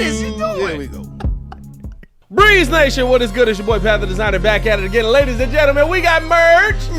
is he doing? There we go. Breeze Nation, what is good? It's your boy Pat the Designer back at it again. Ladies and gentlemen, we got merch.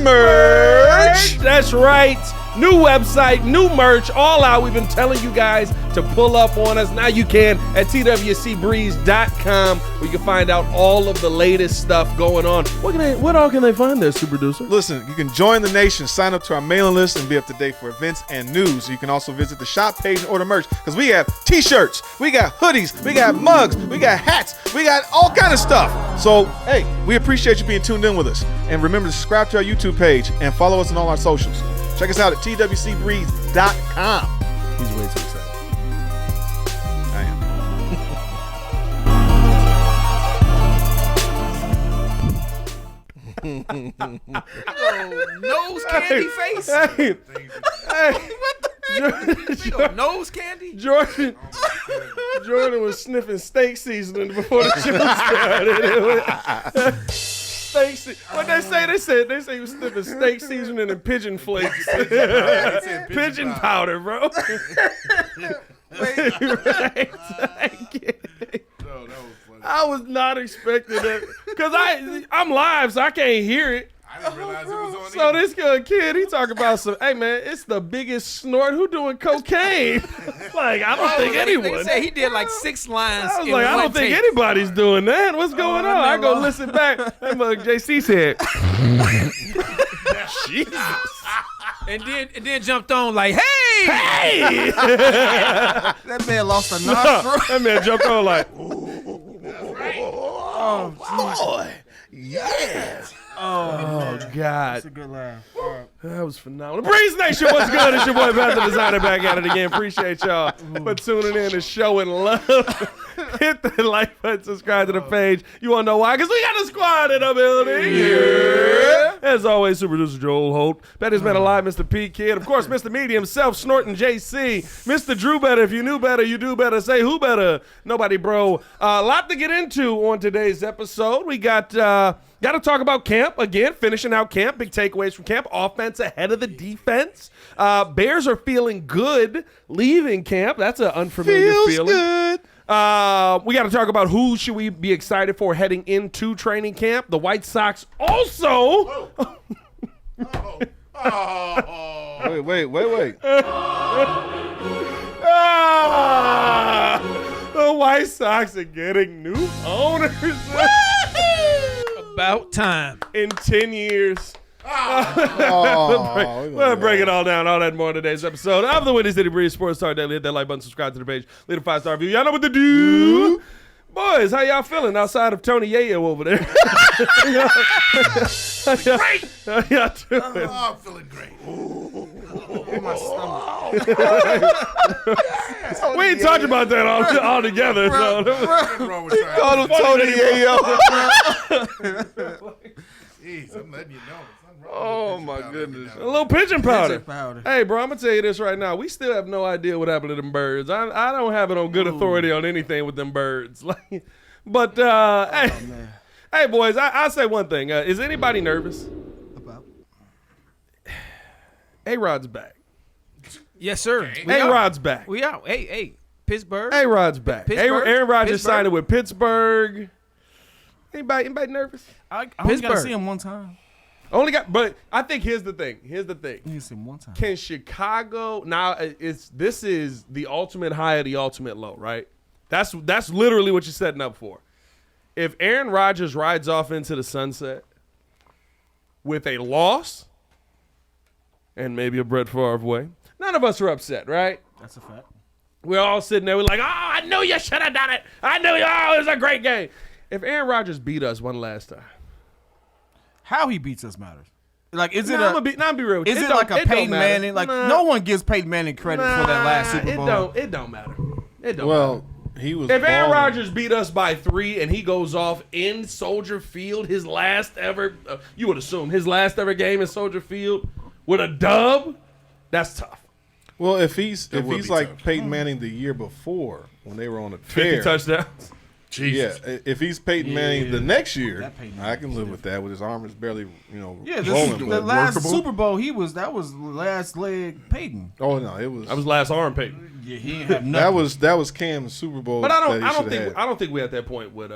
That's right. New website, new merch, all out. We've been telling you guys to pull up on us. Now you can at twcbreeze.com, where you can find out all of the latest stuff going on. What all can they find there, Super Producer? Listen, you can join the nation, sign up to our mailing list, and be up to date for events and news. You can also visit the shop page and order merch, because we have t-shirts, we got hoodies, we got mugs, we got hats, we got all kind of stuff. So, hey, we appreciate you being tuned in with us. And remember to subscribe to our YouTube page and follow us on all our socials. Check us out at twcbreeze.com. He's way too excited. I am. Nose candy face? Hey. Nose candy? Jordan was sniffing steak seasoning before the show started. What they say? They say he was sniffing steak seasoning and pigeon flakes. Pigeon powder, bro. Right. I was not expecting that because I'm live, so I can't hear it. I didn't realize it was on. So this good kid, he talking about some. Hey man, it's the biggest snort. Who doing cocaine? Like I don't think anyone. They say he did like 6 lines. I was like, I don't think anybody's doing that. What's going on? I go listen back. That mug JC said. Jesus. And then jumped on like, hey. That man lost a nostril. That man jumped on like. Oh, boy. Yeah. Oh God. That's a good laugh. All right. That was phenomenal. Breeze Nation, what's good? It's your boy Pat the Designer back at it again. Appreciate y'all for tuning in and showing love. Hit the like button, subscribe to the page. You want to know why? Because we got a squad in the building. Yeah. As always, Super Producer Joel Holt. Betty's Man Alive, Mr. P Kid. Of course, Mr. Media himself, Snorting JC. Mr. Drew Better. If you knew better, you do better. Say who better? Nobody, bro. A lot to get into on today's episode. We got to talk about camp again, finishing out camp. Big takeaways from camp. Offense ahead of the defense. Bears are feeling good leaving camp. That's an unfamiliar feeling. Good. We got to talk about who should we be excited for heading into training camp. The White Sox also. Wait. The White Sox are getting new owners. About time. In 10 years. We'll break it all down. All that and more in today's episode of the Windy City Breeze Sports Talk Daily. Hit that like button, subscribe to the page, leave a 5-star review. Y'all know what to do. Boys, how y'all feeling outside of Tony Yayo over there? Great. How y'all doing? I'm feeling great. My stomach. We ain't talked about that all together. What's wrong with y'all? Call him Tony Yayo. Jeez, I'm letting you know. Oh, my goodness. A little pigeon powder. Pigeon powder. Hey, bro, I'm going to tell you this right now. We still have no idea what happened to them birds. I don't have it on good authority on anything with them birds. But, hey, boys, I'll say one thing. Is anybody nervous? About? A-Rod's back. Yes, sir. A-Rod's back. We out. Hey, Pittsburgh. A-Rod's back. Pittsburgh? Aaron Rodgers Pittsburgh? signed it with Pittsburgh. Anybody nervous? I only got to Pittsburgh. see him one time. But I think here's the thing. You can see him one time. Can Chicago now? This is the ultimate high of the ultimate low, right? That's literally what you're setting up for. If Aaron Rodgers rides off into the sunset with a loss and maybe a Brett Favre way, none of us are upset, right? That's a fact. We're all sitting there. We're like, oh, I knew you should have done it. I knew you. Oh, it was a great game. If Aaron Rodgers beat us one last time. How he beats us matters. Like, is it I'll be real with you. Is it like a Peyton Manning? Like, no one gives Peyton Manning credit for that last Super Bowl. It don't matter. It don't matter. He was. If Aaron balling. Rodgers beat us by 3 and he goes off in Soldier Field, his last ever, you would assume his last ever game in Soldier Field with a dub, that's tough. Well, if he's would be like tough. Peyton Manning the year before when they were on a 50 tear, touchdowns. Jesus. Yeah, if he's Peyton Manning the next year, That Peyton I can Manning's live with that. With his arm is barely, Yeah, rolling. the But last workable. Super Bowl that was last leg Peyton. oh no, it was. That was last arm Peyton. Yeah, he didn't have nothing. that was Cam's Super Bowl. But I that he should have I had. don't think we're at that point with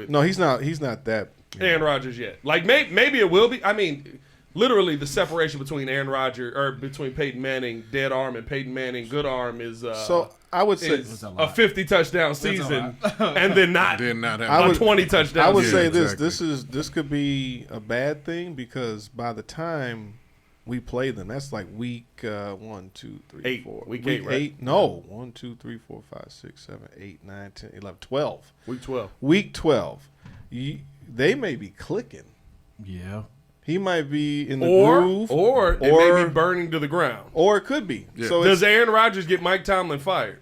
No, he's not. He's not that. Aaron Rodgers yet. Like maybe it will be. I mean, literally the separation between Aaron Rodgers or between Peyton Manning dead arm and Peyton Manning good arm is So I would say is a 50 touchdown season and then not Did not have. I would- 20 touchdowns. I would Yeah, say exactly. this could be a bad thing because by the time we play them, that's like week 1, 2, 3, Eight. 4. Week 8, right? No, 1, 2, 3, 4, 5, 6, 7, 8, 9, 10, 11, 12. Week 12. Week 12. They may be clicking. Yeah. He might be in the Or groove, it may be burning to the ground. or it could be. Yeah. So Does it's, Aaron Rodgers get Mike Tomlin fired?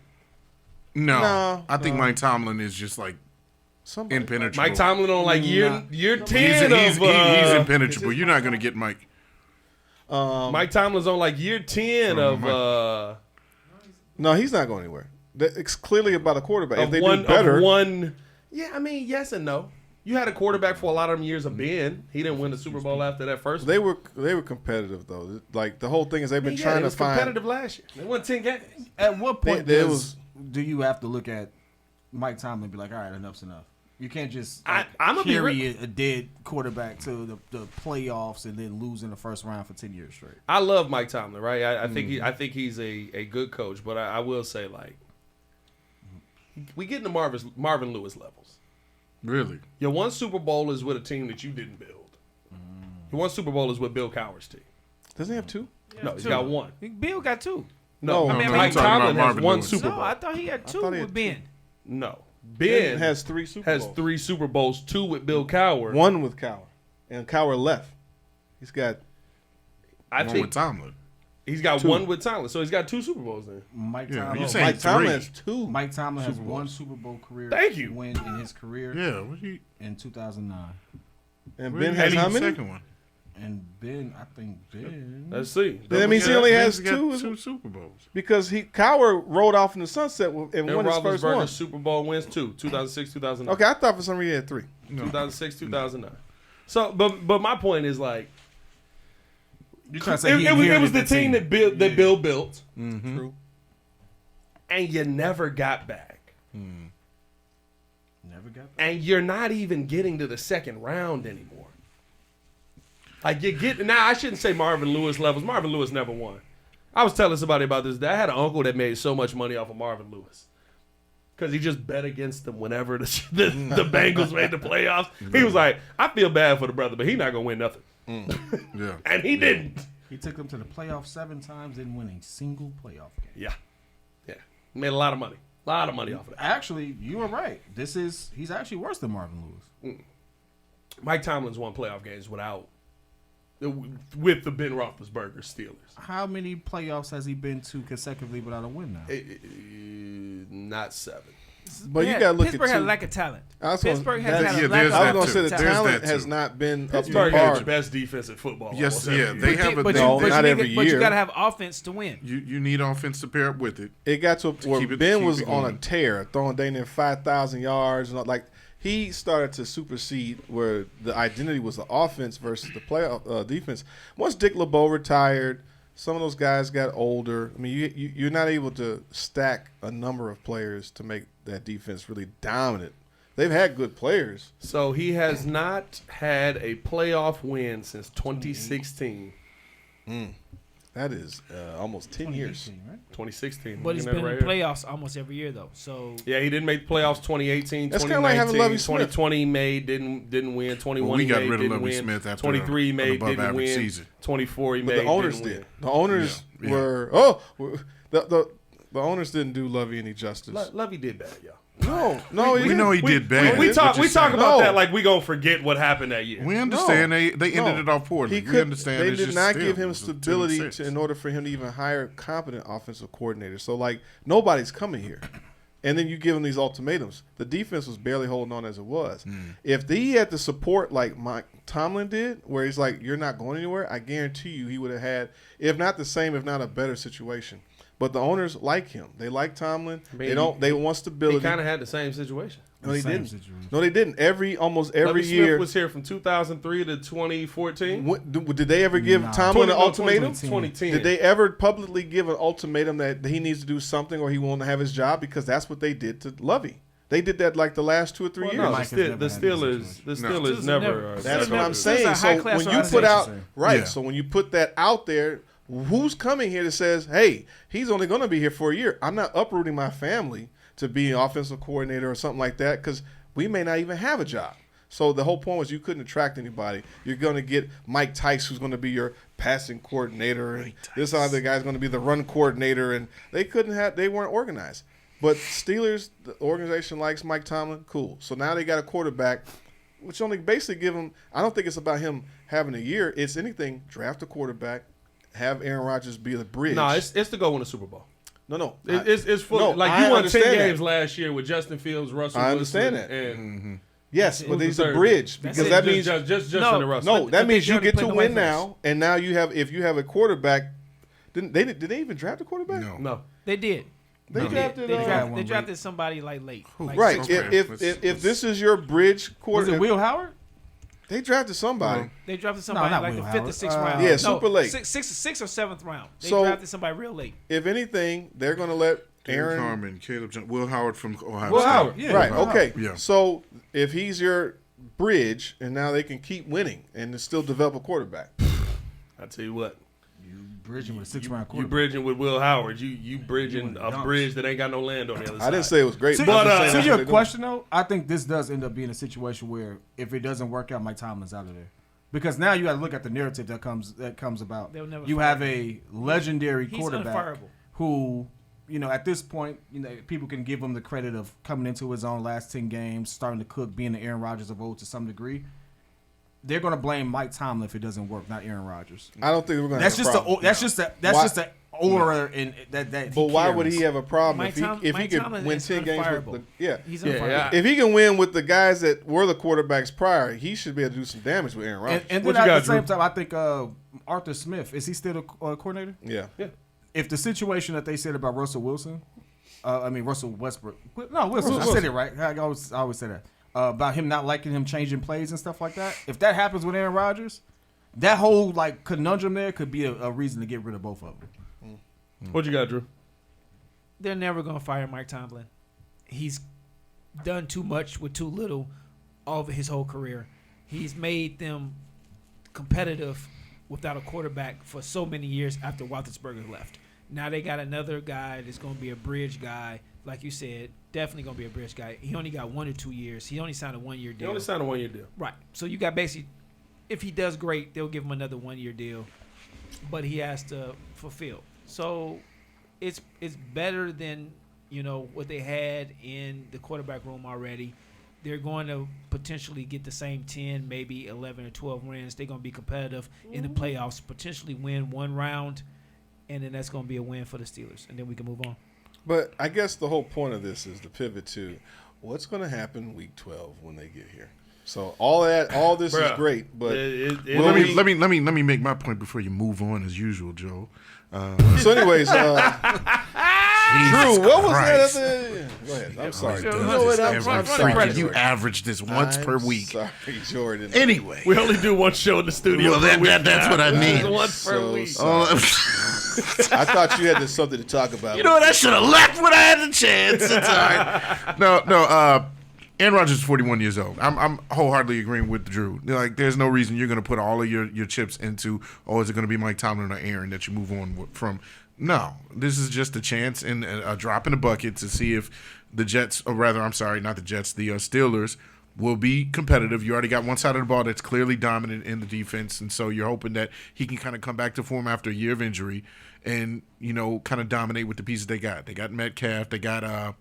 No, I think no. Mike Tomlin is just like somebody- impenetrable. Mike Tomlin on like year 10 he's of impenetrable. You're not going to get Mike. Mike Tomlin's on like year 10 From of No, he's not going anywhere. It's clearly about a quarterback. If of they one do better, of one. Yeah, I mean, yes and no. You had a quarterback for a lot of them years of Ben. He didn't win the Super Bowl after that first. they were competitive though. Like the whole thing is they've been Yeah, trying it to was find. competitive last year. They won 10 games. At what point There was- do you have to look at Mike Tomlin and be like, all right, enough's enough? You can't just I'm gonna be carry a dead quarterback to the playoffs and then lose in the first round for 10 years straight. I love Mike Tomlin, right? I think he's a good coach, but I will say like we get into Marvin Lewis levels. Really? Your one Super Bowl is with a team that you didn't build. Your one Super Bowl is with Bill Cowher's team. Doesn't he have two? No, he's got one. Bill got 2. No, No, I mean, Mike I'm talking Tomlin about has Marvin one Lewis. Super No, Bowl. I thought he had 2 thought he had with Ben. No, Ben Ben has 3 Super Bowls. has 3 Super Bowls, 2 with Bill Cowher. One with Cowher, and Cowher left. He's got. I One think with Tomlin. he's got 2. one with Tomlin, so he's got 2 Super Bowls then. Mike Yeah, Tomlin. you saying Mike Tomlin 3. has 2. Mike Tomlin has Super one Bowls. Super Bowl career Thank you. win in his career Yeah. What you? in 2009. And Where Ben you has getting how the many? Second one. And Ben, I think Ben. Let's see. That means he only has Ben's got 2 2 Super Bowls. because Cowher rolled off in the sunset and Aaron won his first one. Roethlisberger's Super Bowl wins 2, 2006, 2009. Okay, I thought for some reason he had 3. 2006, 2009. So, but my point is like You trying to say he it was inherited the team that Bill built, True. and you never got back, never got back. and you're not even getting to the second round anymore. Like you get now, I shouldn't say Marvin Lewis levels. Marvin Lewis never won. I was telling somebody about this. I had an uncle that made so much money off of Marvin Lewis because he just bet against them whenever the Bengals made the playoffs. He was like, I feel bad for the brother, but he's not gonna win nothing, Yeah. and he didn't. He took them to the playoffs 7 times, didn't win a single playoff game. Yeah, made a lot of money. A lot of money off of that. Actually, you were right. He's actually worse than Marvin Lewis. Mike Tomlin's won playoff games with the Ben Roethlisberger Steelers. How many playoffs has he been to consecutively without a win now? Not 7. But you gotta look Pittsburgh at had a 2. lack of talent. I was gonna- Pittsburgh that- has had yeah, a lack there's of I was that going to too. say the There's talent that has too. not been up Pittsburgh to had par. the best defense in football. Yes, almost yeah, every they year. have a. But No, you not every But you year. got to have offense to win. You need offense to pair up with it. It got to a where keep it- Ben keep was it on a going. tear, throwing dang near 5,000 yards, and like he started to supersede where the identity was the offense versus the playoff defense. Once Dick LeBeau retired, some of those guys got older. I mean, you're not able to stack a number of players to make that defense really dominant. They've had good players. So he has not had a playoff win since 2016. That is almost 10 years. 2018, right? 2016. But he's Looking been at in it the right here. playoffs almost every year, though. So Yeah, he didn't make the playoffs 2018, That's kinda like 2019, having Lovie Smith. 2020 made, didn't win. 21 Well, we he got made, rid of didn't Lovie win. Smith after 23 an made, above didn't average win. season. 24 he But made, the owners didn't did. win. The owners Yeah. were the owners didn't do Lovey any justice. Lovey did bad, y'all. No, We know he did bad. We talk We're just saying. about No. that like we gonna forget what happened that year. We understand No. they ended it off poorly. He We could. understand. They it's did just not still, give him it was a 2 and stability 6. in order for him to even hire competent offensive coordinators. So like nobody's coming here, and then you give him these ultimatums. The defense was barely holding on as it was. If he had the support like Mike Tomlin did, where he's like, "You're not going anywhere," I guarantee you he would have had, if not the same, if not a better situation. But the owners like him. They like Tomlin. I mean, They don't. They want stability. He kind of had the same situation. No, they Same didn't. situation. No, they didn't. Almost every Lovie year. Smith was here from 2003 to 2014. Did they ever give Tomlin an ultimatum? 2010. Did they ever publicly give an ultimatum that he needs to do something or he won't have his job? Because that's what they did to Lovey. They did that like the last 2 or 3 Well, years. no, Mike has the never Steelers, had the this Steelers Steelers never. never- are- That's Never. what I'm This is saying. a So high-class when you put organization. out Yeah. so when you put that out there, who's coming here that says, "Hey, he's only going to be here for a year. I'm not uprooting my family to be an offensive coordinator or something like that because we may not even have a job." So the whole point was you couldn't attract anybody. You're going to get Mike Tice, who's going to be your passing coordinator, and this other guy's going to be the run coordinator, and they weren't organized. But Steelers, the organization likes Mike Tomlin, cool. So now they got a quarterback, which only basically give him. I don't think it's about him having a year. It's anything. Draft a quarterback, have Aaron Rodgers be the bridge. No, it's to go win a Super Bowl. No. It's full. No, like I you won 10 understand games that. last year with Justin Fields, Russell I Wilson, understand that. and Yes, but Who's he's the a third? bridge That's because it. that means just Justin No, and Russell. no. That But means they you already get played to the win Wrinkles. now, and now if you have a quarterback. Did they even draft a quarterback? No. No, They did. They drafted. They drafted somebody like late. Like Right. sixth Okay. round. If this is your bridge Was quarterback, it Will Howard? they drafted somebody. They drafted somebody not like Will the fifth or Howard. sixth round. Yeah, super late. Sixth or seventh round. They So- drafted somebody real late. If anything, they're going to let Derek Aaron. Harmon, Caleb Johnson, Will Howard from Ohio Will State. Howard. Yeah. Right. Will Okay. Yeah. So if he's your bridge, and now they can keep winning and still develop a quarterback. I tell you what, Bridging with a 6th-round you quarterback. bridging with Will Howard. You bridging a dunks. bridge that ain't got no land on the other side. I didn't say it was great, To, but I'm just saying to that's your what they're doing. question, though, I think this does end up being a situation where if it doesn't work out, Mike Tomlin's out of there. Because now you got to look at the narrative that comes about. They'll never You fire have him. a legendary He's quarterback unfireable. who, at this point, people can give him the credit of coming into his own last 10 games, starting to cook, being the Aaron Rodgers of old to some degree. They're going to blame Mike Tomlin if it doesn't work, not Aaron Rodgers. I don't think we're going to. That's just problem. Why- just the aura in that. But why would carries. he have a problem Mike if he could Tomlin win is 10 games? unfireable. Yeah. He's Yeah, unfireable. yeah. If he can win with the guys that were the quarterbacks prior, he should be able to do some damage with Aaron Rodgers. And What then you at got, the same Drew? time, I think Arthur Smith, is he still the coordinator? Yeah. If the situation that they said about Russell Wilson, Russell Westbrook, no, Wilson, I said it right. I always say that about him not liking him changing plays and stuff like that. If that happens with Aaron Rodgers, that whole conundrum there could be a reason to get rid of both of them. What you got, Drew? They're never going to fire Mike Tomlin. He's done too much with too little over his whole career. He's made them competitive without a quarterback for so many years after Roethlisberger left. Now they got another guy that's going to be a bridge guy. Like you said, definitely going to be a bridge guy. He only got 1 or 2 years. He only signed a 1-year He deal. only signed a 1-year deal. Right. So you got basically, if he does great, they'll give him another 1-year deal, but he has to fulfill. So it's better than what they had in the quarterback room already. They're going to potentially get the same 10, maybe 11 or 12 wins. They're going to be competitive in the playoffs, potentially win one round, and then that's going to be a win for the Steelers, and then we can move on. But I guess the whole point of this is to pivot to what's going to happen week 12 when they get here. So all this is Bruh. great, but Let me make my point before you move on as usual, Joe. so anyways, Drew, what was Christ. that other? Go ahead. I'm sorry. Does You know what? this I'm every sorry. freaking- You Jordan. average this once per I'm week. Sorry, Jordan. Anyway. We only do one show in the studio. Well, that's what I mean. Once per So week. sorry. I thought you had something to talk about. You know what? I should have left when I had the chance. It's all right. No. Aaron Rodgers is 41 years old. I'm wholeheartedly agreeing with Drew. Like, there's no reason you're going to put all of your chips into, is it going to be Mike Tomlin or Aaron that you move on from? No. This is just a chance and a drop in the bucket to see if the Jets, or rather, I'm sorry, not the Jets, the Steelers will be competitive. You already got one side of the ball that's clearly dominant in the defense, and so you're hoping that he can kind of come back to form after a year of injury and, kind of dominate with the pieces they got. They got Metcalf. They got, I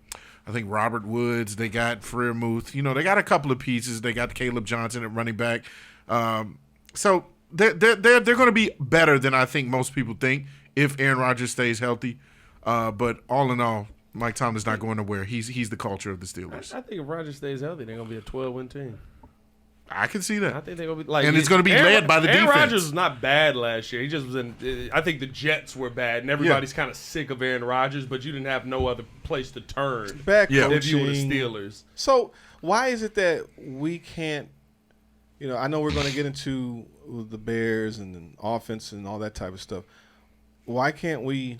think, Robert Woods. They got Freiermuth. They got a couple of pieces. They got Caleb Johnson at running back. So they're going to be better than I think most people think if Aaron Rodgers stays healthy. But all in all, Mike Tomlin's not going nowhere. He's the culture of the Steelers. I think if Rodgers stays healthy, they're going to be a 12-win team. I can see that. I think they're gonna be like, And it's gonna be led by the Aaron defense. Rodgers was not bad last year. He just was in. I think the Jets were bad, and everybody's kind of sick of Aaron Rodgers. But you didn't have no other place to turn Bad coaching. if you were the Steelers. So why is it that we can't? I know we're going to get into the Bears and the offense and all that type of stuff. Why can't we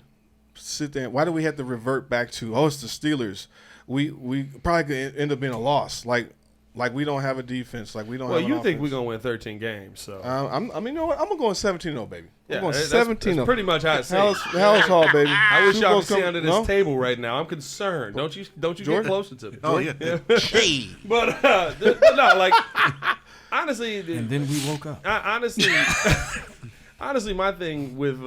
sit there? Why do we have to revert back to it's the Steelers? We probably could end up being a loss. Like we don't have a defense. Like we don't. Well, have you an think we're offense. gonna win 13 games? So you know what? I'm going 17-0, baby. yeah, I'm going that's 17-0. pretty much how it Hell's seems. Hall, baby. I wish Super y'all Bowl could see under this no? table right now. I'm concerned. Don't you get Jordan? closer to me? Oh yeah. Hey. But no, like honestly, And then we woke up. honestly, my thing with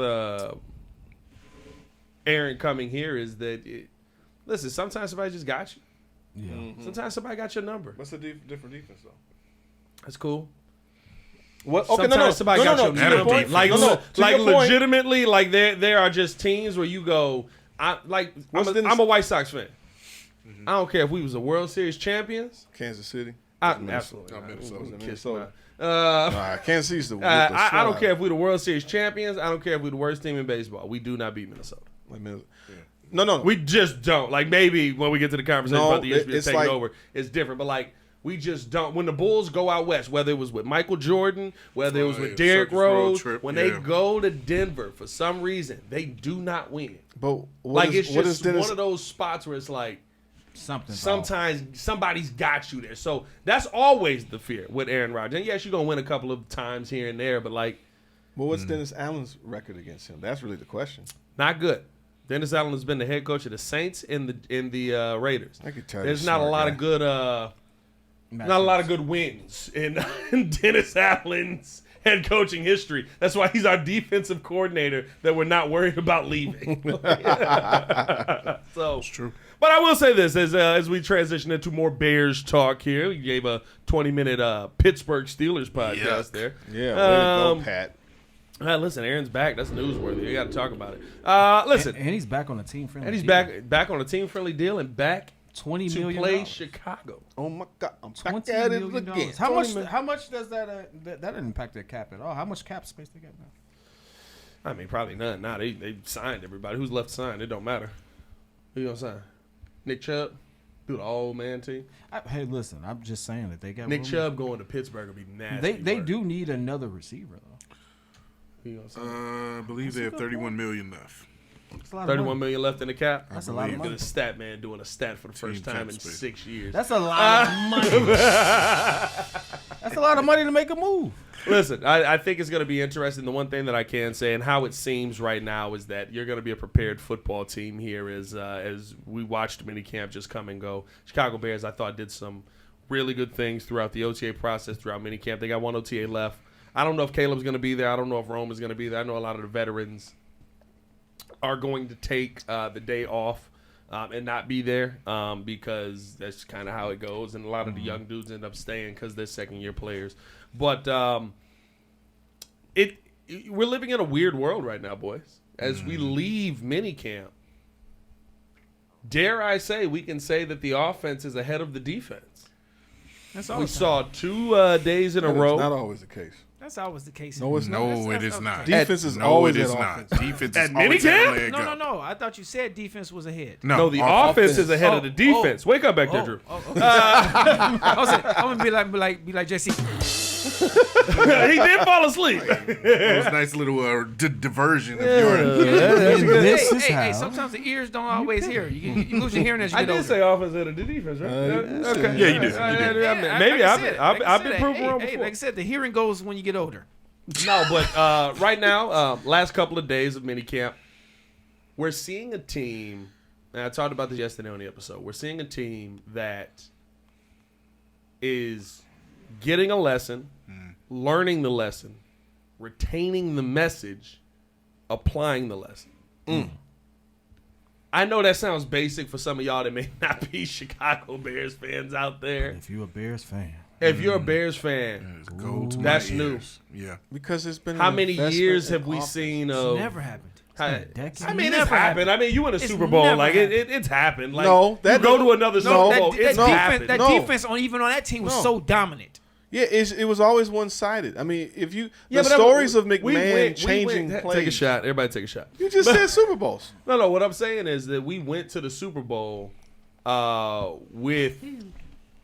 Aaron coming here is that listen, sometimes somebody just got you. Yeah. Sometimes somebody got your number. What's the different defense though? That's cool. What? Okay, Sometimes somebody got your To That'll your number. point, be Like, to your point. legitimately, like there are just teams where you go. I'm a White Sox fan. I don't care if we was the World Series champions. Kansas City. Absolutely, No, not. Minnesota. It was a kiss Minnesota. my- Kansas City's the. I don't care if we're the World Series champions. I don't care if we're the worst team in baseball. We do not beat Minnesota. No. We just don't. Like, maybe when we get to the conversation No, about the years it's taking like- over, it's different. But, like, we just don't. When the Bulls go out west, whether it was with Michael Jordan, whether it was with Derrick Circus road Rose, trip, when yeah. they go to Denver, for some reason, they do not win. But It's what just is Dennis? one of those spots where it's like, Something. sometimes somebody's got you there. So that's always the fear with Aaron Rodgers. And yes, you're going to win a couple of times here and there, but, like, Well, what's Dennis Allen's record against him? That's really the question. not good. Dennis Allen has been the head coach of the Saints and the Raiders. I could tell There's you're not a smart lot guy. of good not a lot of good wins in Dennis Allen's head coaching history. That's why he's our defensive coordinator that we're not worried about leaving. So It's true. but I will say this as we transition into more Bears talk here. We gave a 20-minute Pittsburgh Steelers podcast Yuck. there. Yeah, way to go, Pat. Listen, Aaron's back. That's newsworthy. You got to talk about it. Listen, And he's back on the team friendly. and he's deal. back on a team-friendly deal and back $20 to million. play Chicago. Oh my God, I'm back $20 at it million. again. How much does that didn't impact their cap at all? How much cap space they got now? I mean, probably none. Nah, they signed everybody. Who's left signed? It don't matter. Who you gonna sign? Nick Chubb? Do the old man team? Hey, listen, I'm just saying that they got Nick room. Chubb going to Pittsburgh would be nasty. They work. do need another receiver though. Who you gonna sign? I believe they have 31 million left. That's a lot of 31 money. million left in the cap. That's a lot of believe Look at money. the stat man doing a stat for the first Team time cap in space. 6 years. That's a lot of money. That's a lot of money to make a move. Listen, I think it's going to be interesting. The one thing that I can say and how it seems right now is that you're going to be a prepared football team here as we watched minicamp just come and go. Chicago Bears, I thought, did some really good things throughout the OTA process, throughout minicamp. They got one OTA left. I don't know if Caleb's going to be there. I don't know if Rome is going to be there. I know a lot of the veterans are going to take the day off and not be there because that's kind of how it goes. And a lot of the young dudes end up staying because they're second-year players. But we're living in a weird world right now, boys. As we leave minicamp, dare I say, we can say that the offense is ahead of the defense. That's We always saw 2 days in a That is row. not always the case. That's always the case. No, it's not. No, it is not. Defense is No, always it is at not. offense. Defense At is always minicamp? at a leg No, up. no. I thought you said defense was ahead. No, the offense. offense is ahead of the Oh, defense. Wake up back there, Drew. Okay. I'm gonna be like Jesse. He did fall asleep. It was a nice little diversion. If This is hey, how. sometimes the ears don't always hear. You lose your hearing as you I get did older. say offense ahead of the defense, right? Okay. Yeah, you did. Maybe like I said, I've like I been said, proven wrong hey, before. like I said, the hearing goes when you get older. No, but right now, last couple of days of minicamp, we're seeing a team, and I talked about this yesterday on the episode, we're seeing a team that is getting a lesson, learning the lesson, retaining the message, applying the lesson. I know that sounds basic for some of y'all that may not be Chicago Bears fans out there. If you're a Bears fan, If you're a Bears fan, It's gold to my That's new. ears. Yeah. Because it's been how an many investment years in have we offense. seen It's of... never happened. a decade. I mean, it's never happened. happened. I mean, you win a It's Super Bowl. never Like, happened. it's happened. Like, No, that you go doesn't- to another Super no, Bowl. that It's defense, happened. that No. defense on even on that team was No. so dominant. Yeah, it was always one-sided. I mean, the but stories of we McMahon changing plays. Take a shot. Everybody take a shot. You just said Super Bowls. No. What I'm saying is that we went to the Super Bowl with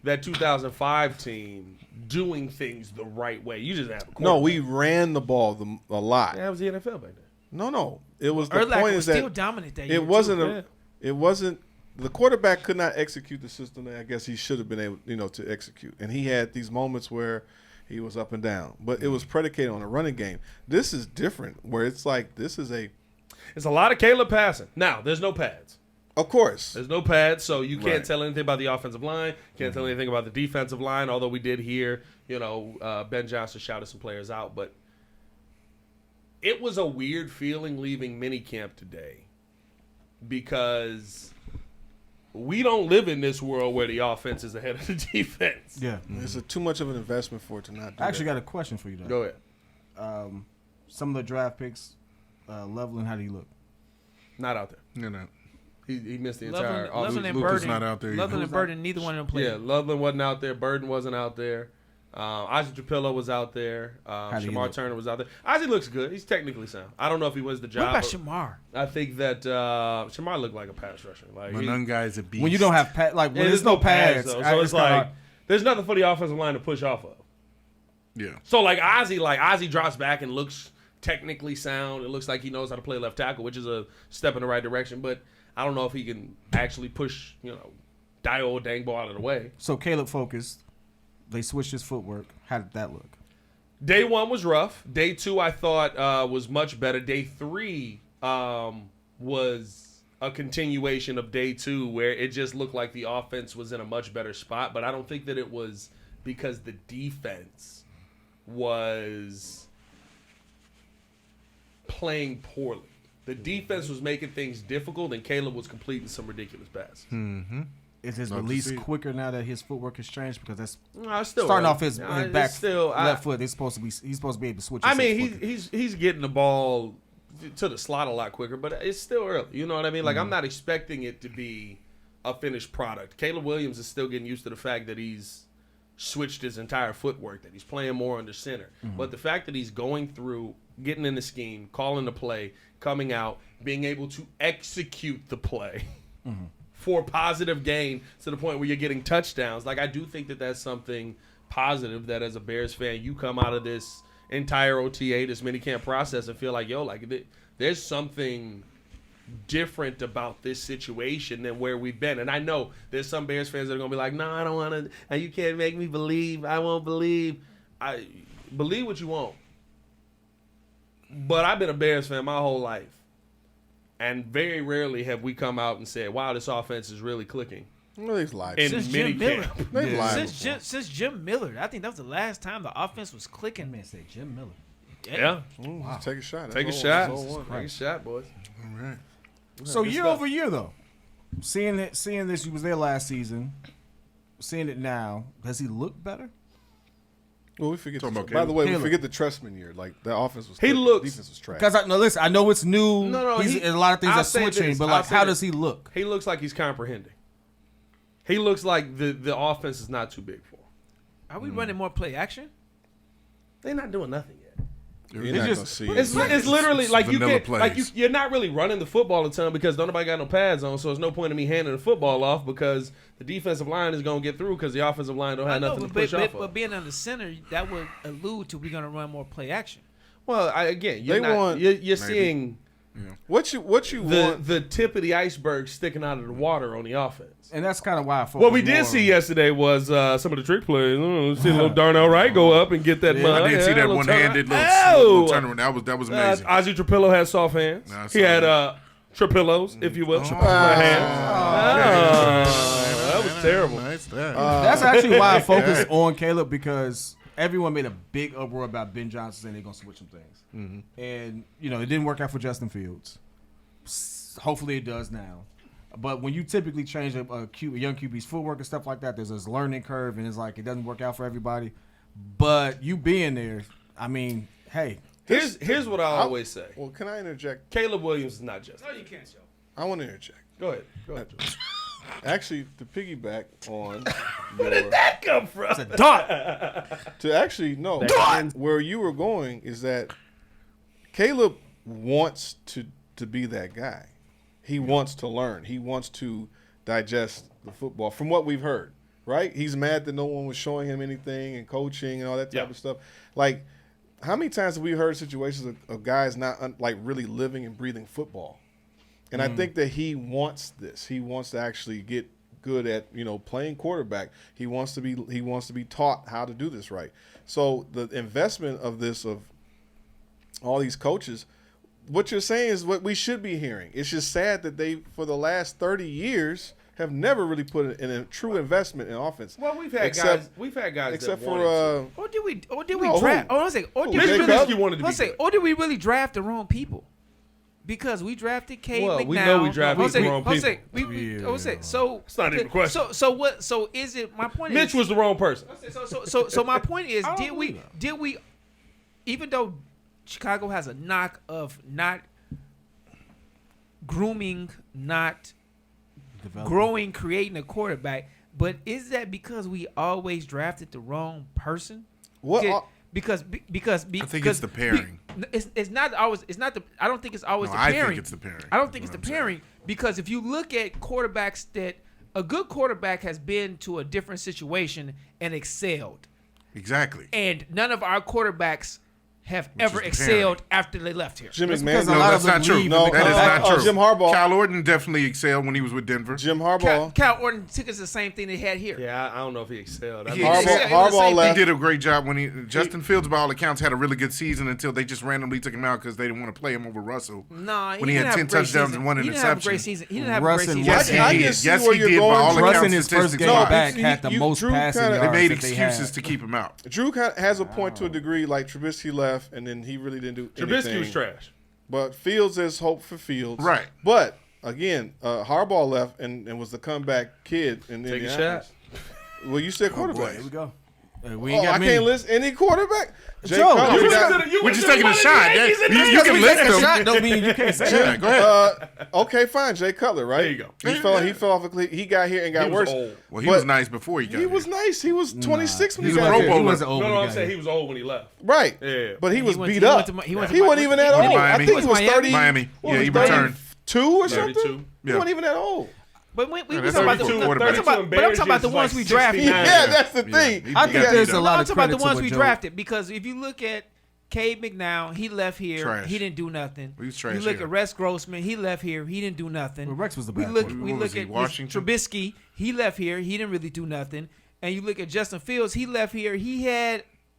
that 2005 team doing things the right way. You just have a quarterback. No, we ran the ball a lot. Yeah, that was the NFL back then. No. It was the Urlacher point was is still that dominant that year. it wasn't too. it wasn't the quarterback could not execute the system that I guess he should have been able, to execute. And he had these moments where he was up and down. But it was predicated on a running game. This is different, where it's like it's a lot of Caleb passing. Now, there's no pads. Of course. There's no pads, so you can't Right. tell anything about the offensive line. Can't tell anything about the defensive line, although we did hear, Ben Johnson shouted some players out. But it was a weird feeling leaving minicamp today because we don't live in this world where the offense is ahead of the defense. Yeah. It's too much of an investment for it to not do I actually that. got a question for you, though. Go ahead. Some of the draft picks, Loveland, how do you look? Not out there. You know, He missed the entire Loveland and Lucas Burden. not out there either. Loveland and Burden, neither one of them played. Yeah, Loveland wasn't out there. Burden wasn't out there. Isaac Trapillo was out there. do you Shamar look? Turner was out there. Isaac looks good. He's technically sound. I don't know if he wins the What job. about but Shamar? I think that Shamar looked like a pass rusher. Like but none guy's a beast. When you don't have when Yeah, there's no pads, though, so it's like there's nothing for the offensive line to push off of. Yeah. So Ozzie drops back and looks technically sound. It looks like he knows how to play left tackle, which is a step in the right direction. But I don't know if he can actually push, Dio Dangbo out of the way. So Caleb focused. They switched his footwork. How did that look? Day 1 was rough. Day 2 I thought was much better. Day 3 was a continuation of day 2 where it just looked like the offense was in a much better spot. But I don't think that it was because the defense was playing poorly. The defense was making things difficult, and Caleb was completing some ridiculous passes. Is his Love to release see it. quicker now that his footwork has changed? Because that's No, it's still starting early. off his No, back it's still, left foot. He's supposed to be able to switch. I his mean, hips quicker. he's getting the ball to the slot a lot quicker, but it's still early. You know what I mean? Like, I'm not expecting it to be a finished product. Caleb Williams is still getting used to the fact that he's switched his entire footwork, that he's playing more under center. But the fact that he's going through, getting in the scheme, calling the play, coming out, being able to execute the play for positive gain to the point where you're getting touchdowns. Like, I do think that that's something positive, that as a Bears fan, you come out of this entire OTA, this minicamp process, and feel like, there's something different about this situation than where we've been. And I know there's some Bears fans that are going to be like, no, I don't want to, you can't make me believe. I won't believe. I believe what you want. But I've been a Bears fan my whole life. And very rarely have we come out and said, wow, this offense is really clicking. Well, they've lied. In Since Jim Miller. minicamp. They've lied before. Since Jim Miller. I think that was the last time the offense was clicking. Man, say Jim Miller. Yeah. Just take a shot. Take a That's shot. all one. Take a shot, boys. All right. So good year stuff. over year, though, seeing this, you was there last season, seeing it now, does he look better? Well, we forget. Talking about By the Caleb. way, Caleb. we forget the Trustman year. Like the offense was. He clicking, looks- defense was trash. Because I know it's new. No, He's, a lot of things I'll are say switching, this, but I'll like, say how this. does he look? He looks like he's comprehending. He looks like the offense is not too big for him. Are we running more play action? They're not doing nothing yet. You're It's not just- gonna see. It's literally It's like you vanilla can't, like plays. you're not really running the football a ton because don't nobody got no pads on, so there's no point in me handing the football off because the defensive line is gonna get through because the offensive line don't have nothing to push off but of. being on the center, that would allude to we're going to run more play action. Well, you're seeing What you want? the tip of the iceberg sticking out of the water on the offense. And that's kind of why I focus What we did more see on- yesterday was some of the trick plays. See a little Darnell Wright go up and get that mud. I did see that little one-handed turnaround. little turnaround. That was amazing. Ozzie Trapillo had soft hands. Nah, I He saw had that. Trapillos, if you will. hands. That was terrible. Nice that. That's actually why I focus on Caleb, because everyone made a big uproar about Ben Johnson saying they're going to switch some things. And, it didn't work out for Justin Fields. Hopefully it does now. But when you typically change a young QB's footwork and stuff like that, there's this learning curve, and it's like it doesn't work out for everybody. But you being there, I mean, hey. Here's what I always say. Well, can I interject? Caleb Williams is not just. No, you can't, Joe. I want to interject. Go ahead. Go ahead. Actually, to piggyback on. What did that that come from? It's a dart. To actually no, where you were going is that Caleb wants to be that guy. He wants to learn. He wants to digest the football from what we've heard, right? He's mad that no one was showing him anything and coaching and all that type of stuff. Like, how many times have we heard situations of guys not like really living and breathing football? And I think that he wants this. He wants to actually get good at, playing quarterback. He wants to be taught how to do this right. So the investment of this, of all these coaches, what you're saying is what we should be hearing. It's just sad that they, for the last 30 years, have never really put in a true investment in offense. Well, we've had guys except that for Or did we draft? Oh, I was saying, or did we Jay really? Cutler wanted to be Say, good. or did we really draft the wrong people? Because we drafted Cade Well, McNown. we know we drafted the wrong people. I was saying, so It's not even a question. So what? So is it? My point Mitch is, was the wrong person. So my point is, I don't did believe we, even though Chicago has a knock of not grooming, not growing, creating a quarterback, but is that because we always drafted the wrong person? what? Because I think it's the pairing. It's not always. It's not the. I don't think it's always No, the I pairing. think it's the pairing. I don't think it's That's the what I'm pairing because if you look at quarterbacks that a good quarterback has been to a different situation and excelled, Exactly. and none of our quarterbacks have Which ever is the excelled pairing. after they left here. Jim That's McMahon. because a No, lot that's of them not true. leave No, That is not true. Jim Harbaugh. Cal Orton definitely excelled when he was with Denver. Jim Harbaugh. Cal Orton took us the same thing they had here. Yeah, I don't know if he excelled. I He think- excelled. Harbaugh He left. did a great job when Justin Fields, by all accounts, had a really good season until they just randomly took him out because they didn't want to play him over Russell. Nah, When he had didn't have 10 a great touchdowns season. and one He didn't have a interception. great season. He didn't have Russ a great and season. Yes, he I did. can see Yes, where he you're did. By going. all Russ Russ accounts, in his first game statistically. back you- had the you- most Drew passing kinda- yards. They made that they had. excuses to keep him out. Drew has a point to a degree. Like Trubisky left, and then he really didn't do anything. Trubisky was trash. But Fields is hope for Fields. Right. But again, Harbaugh left and was the comeback kid in Take a Indianapolis. Well, you said quarterback. Here we go. We Oh, ain't got I many. can't list any quarterback. Jay Joe, Cutler, you we was got- We're just taking a shot. Yeah, you can list them. Shot don't mean you can't say Yeah, that. go ahead. Okay, fine. Jay Cutler, right? There you go. He fell off a cliff. He got here and got He was worse. old. Well, he But was nice before he got He was here. nice. He was 26 when He's he a got Pro here. Bowler. He wasn't old. No, when he I'm got saying here. he was old when he left. Right. Yeah. But he He was went beat to- up. he went to He wasn't even that Miami. old. I Miami. think he was Miami. 30. Miami. what Yeah, was he it, returned. 32 or something? 32. He Yeah. wasn't even that old. But we Yeah, talking that's about the 32 but I'm talking about the is ones like we drafted. 69. Yeah, that's the Yeah. thing. He I think got there's beat a up. lot I'm of talking about credit the to ones what we Joe- drafted because if you look at Cade McNown, he left here. Trash. He didn't do nothing. He was trash You look here. at Rex Grossman, he left here. He didn't do nothing. Well, Rex was the we bad look. quarterback. We What look was he, at Washington? Trubisky. He left here. He didn't really do nothing. And you look at Justin Fields. He left here.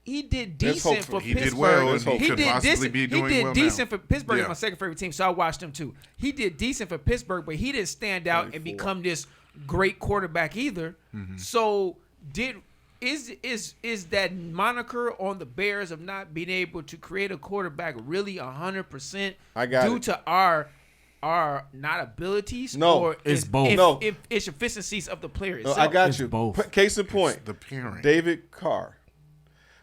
He did There's decent hope for for- He Pittsburgh. did well, and He he He could did possibly decent. be He doing did well decent now. for Pittsburgh. Yeah. Is my second favorite team, so I watched him too. He did decent for Pittsburgh, but he didn't stand out and 34. become this great quarterback either. So is that moniker on the Bears of not being able to create a quarterback really 100% I got due it. to our not abilities? No, or it's is- both. If, No. if it's efficiencies of the player No, itself. I got It's you. both. Case in point, The pairing. David Carr.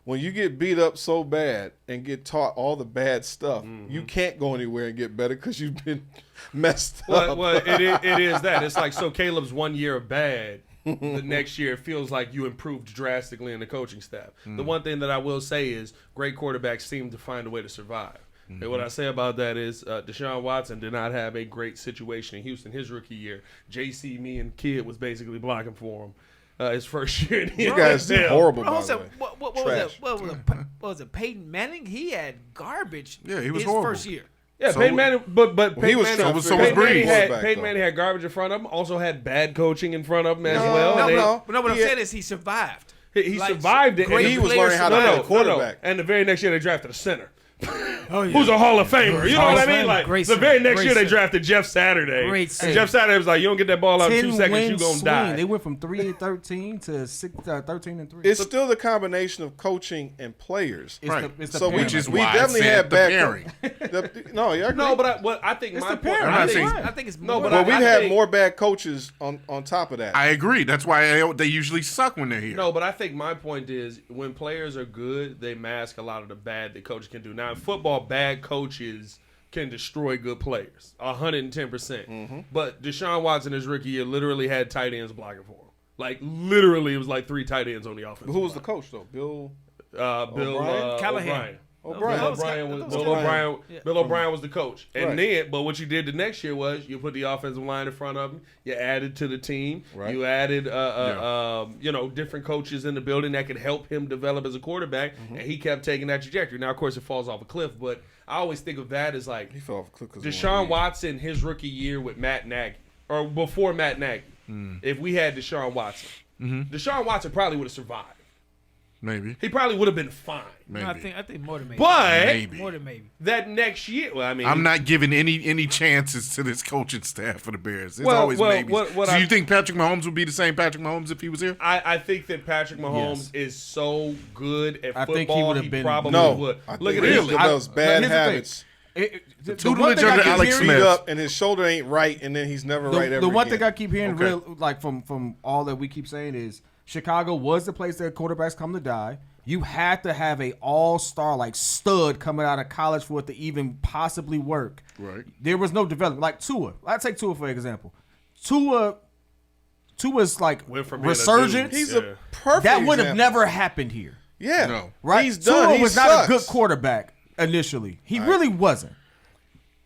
When you get beat up so bad and get taught all the bad stuff, you can't go anywhere and get better because you've been messed up. Well, it is that. It's like, so Caleb's 1 year of bad. The next year, it feels like you improved drastically in the coaching staff. The one thing that I will say is great quarterbacks seem to find a way to survive. And what I say about that is Deshaun Watson did not have a great situation in Houston his rookie year. JC, me, and Kid was basically blocking for him his first year in the You guys did NFL. horrible, Bro, by I the said, way. what was Trash. it? What was it? Peyton Manning? He had garbage. Yeah, he was his horrible. first year. Yeah, So- Peyton Manning, but he Peyton was Manning, trying to so figure was out Breeze. quarterback, though. Peyton Manning had garbage in front of him. Also had bad coaching in front of him as well. no, and they- no. But no, what I'm He- saying is he survived. He Like, survived it. great and He was players learning how to survive. be a quarterback. And the very next year they drafted a center. Oh, yeah. Who's a Hall of Famer? You know Hall what I of mean? Famer. Like Great the very center. next Great year they center. drafted Jeff Saturday. Great And center. Jeff Saturday was like, you don't get that ball out in 2 seconds, 10-win you gonna swing. die. They went from 3-13 to 13-3. It's still the combination of coaching and players. It's Right. it's the So we pairing. Which is we why I definitely said had the bad pairing. No, yeah, No, but I think It's my the point. parent. I I'm think, not saying- I think it's No, more. but But we've I had think- more bad coaches on top of that. I agree. That's why they usually suck when they're here. No, but I think my point is when players are good, they mask a lot of the bad that coaches can do. Now in football, bad coaches can destroy good players, 110%. But Deshaun Watson his rookie year literally had tight ends blocking for him. Like literally, it was like 3 tight ends on the offense. But who was the coach though? Bill Callahan. O'Brien. Bill O'Brien was the coach, and Right. then, but what you did the next year was you put the offensive line in front of him. You added to the team. Right. You added, different coaches in the building that could help him develop as a quarterback, and he kept taking that trajectory. Now, of course, it falls off a cliff, but I always think of that as like He fell off a cliff 'cause Deshaun Watson, his rookie year with Matt Nagy, or before Matt Nagy. If we had Deshaun Watson, Deshaun Watson probably would have survived. Maybe. He probably would have been fine. Maybe. I think more than maybe. But Maybe. More than maybe. that next year, well, I mean, I'm not giving any chances to this coaching staff for the Bears. It's Well, always well, maybes. what So I- you think Patrick Mahomes would be the same Patrick Mahomes if he was here? I think that Patrick Mahomes is so good at I football, think he would have been- probably No, would. I Look at think this. he develops bad here's the thing. habits. The tutelage one thing I under keep Alex hearing- Smith. Beat up and his shoulder ain't right, and then he's never right ever The one again. thing I keep hearing, Okay. real like from all that we keep saying is Chicago was the place that quarterbacks come to die. You had to have a all-star like stud coming out of college for it to even possibly work. Right. There was no development. Like Tua, I take Tua for example. Tua's like Went from being a resurgence. dude. He's Yeah. a perfect That would have example. never happened here, Yeah. No. right? He's done. Tua He was sucks. not a good quarterback initially. He really wasn't.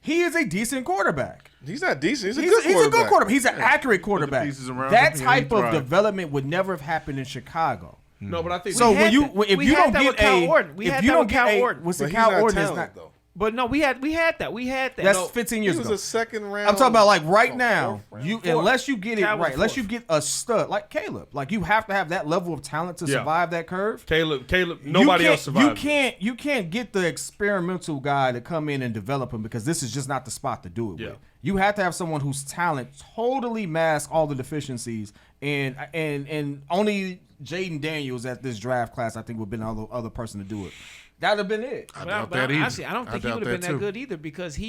He is a decent quarterback. He's not decent. He's a He's good quarterback. a good quarterback. He's an accurate quarterback. pieces around That him, yeah, type he of thrive. development would never have happened in Chicago. No, but I think So We when had you that. if We you had don't that get with Kyle a Orton. We if had you that don't with get Kyle a Orton. what's the But he's Kyle not Orton is talented, not though. But no, we had that. We had that. that's No, 15 He years was ago. a second round. I'm talking about like right fourth now. round. You unless you get it Kyle was right, unless you fourth. get a stud like Caleb, like you have to have that level of talent to Yeah. survive that curve. Caleb, nobody else survived. You can't get the experimental guy to come in and develop him because this is just not the spot to do it Yeah. with. You have to have someone whose talent totally masks all the deficiencies, and only Jaden Daniels at this draft class I think would have been the other person to do it. That'd have been it. I But doubt but that either. honestly, I don't think he doubt would have been that too. good either because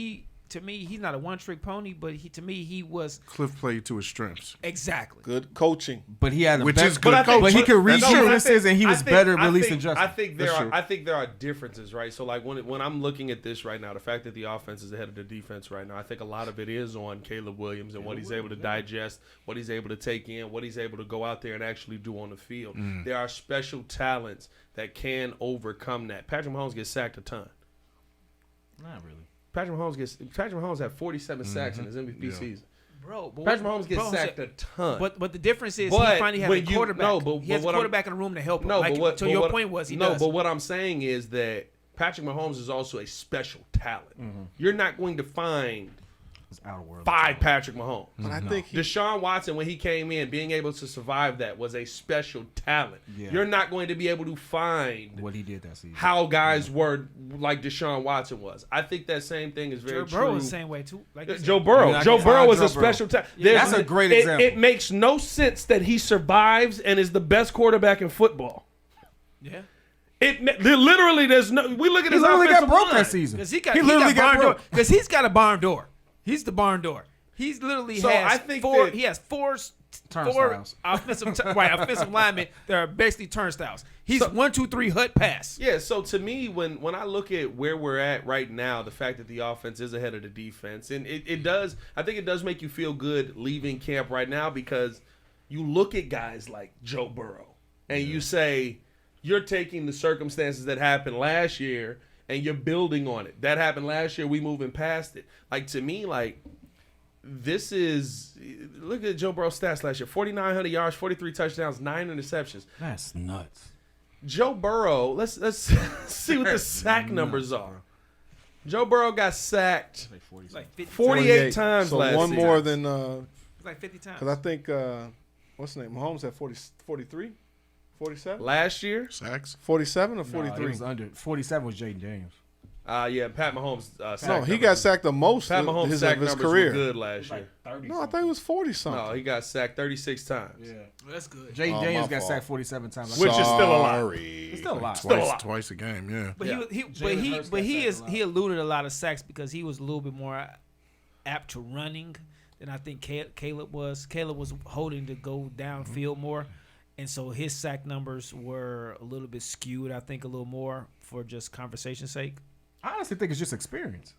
to me, he's not a one-trick pony, but to me, he was Cliff played to his strengths. exactly. Good coaching. But he had a Which better, is good I think- but he could read That's true. weaknesses and he was better releasing I justice. think That's true. I think there are differences, right? So like when I'm looking at this right now, the fact that the offense is ahead of the defense right now, I think a lot of it is on Caleb Williams and what he's able to digest, what he's able to take in, what he's able to go out there and actually do on the field. There are special talents that can overcome that. Patrick Mahomes gets sacked a ton. Not really. Patrick Mahomes had 47 sacks in his MVP season. Bro, but Patrick Mahomes gets bro, sacked a ton. But the difference is But he finally has a when you- quarterback. no, but- he has but a what I'm- quarterback in the room to help him. No, Like, but what? so but your what- point was he no, does. but what I'm saying is that Patrick Mahomes is also a special talent. You're not going to find It's out of world. 5 Patrick Mahomes. But I think he, Deshaun Watson, when he came in, being able to survive that was a special talent. Yeah. You're not going to be able to find What he did that season. how guys were like Deshaun Watson was. I think that same thing is very Joe Burrow true. was the same way too. Like you said. Joe Burrow. Yeah, I Joe can Burrow find is a Joe Burrow. special talent. That's a great example. It makes no sense that he survives and is the best quarterback in football. Yeah. Literally, there's no. We look at He his literally offensive got broke line. that season. Because he literally got barn door. broke. Because he's got a barn door. He's the barn door. He's literally So has I think four. that- He has four Turnstiles. offensive linemen that are basically turnstiles. He's So- 1, 2, 3 hut pass. Yeah, so to me, when I look at where we're at right now, the fact that the offense is ahead of the defense, and it does, I think it does make you feel good leaving camp right now because you look at guys like Joe Burrow and you say you're taking the circumstances that happened last year and you're building on it. That happened last year, we moving past it. Like to me, like this is look at Joe Burrow's stats last year: 4,900 yards, 43 touchdowns, 9 interceptions. That's nuts. Joe Burrow, let's see what the sack numbers are. Joe Burrow got sacked Like 50, 48 times so last one season. more than like 50 times. because I think what's the name? Mahomes had 43, 47, Last year. Sacks. 47 or It 43. was under 47 was Jaden Daniels. Yeah, Pat Mahomes. Sack No, he numbers. got sacked the most Pat of Mahomes' his, sack of his numbers career. were good last year. No, I thought it was 40 something. No, he got sacked 36 times. Yeah. That's good. Jaden Oh, Daniels my got fault. sacked 47 times. Which is still a lot. Sorry. It's still a lot. Still a lot. Twice a game, yeah. But Yeah. he eluded a lot of sacks because he was a little bit more apt to running than I think Caleb was. Caleb was holding to go downfield more, and so his sack numbers were a little bit skewed. I think a little more for just conversation's sake. I honestly think it's just experience.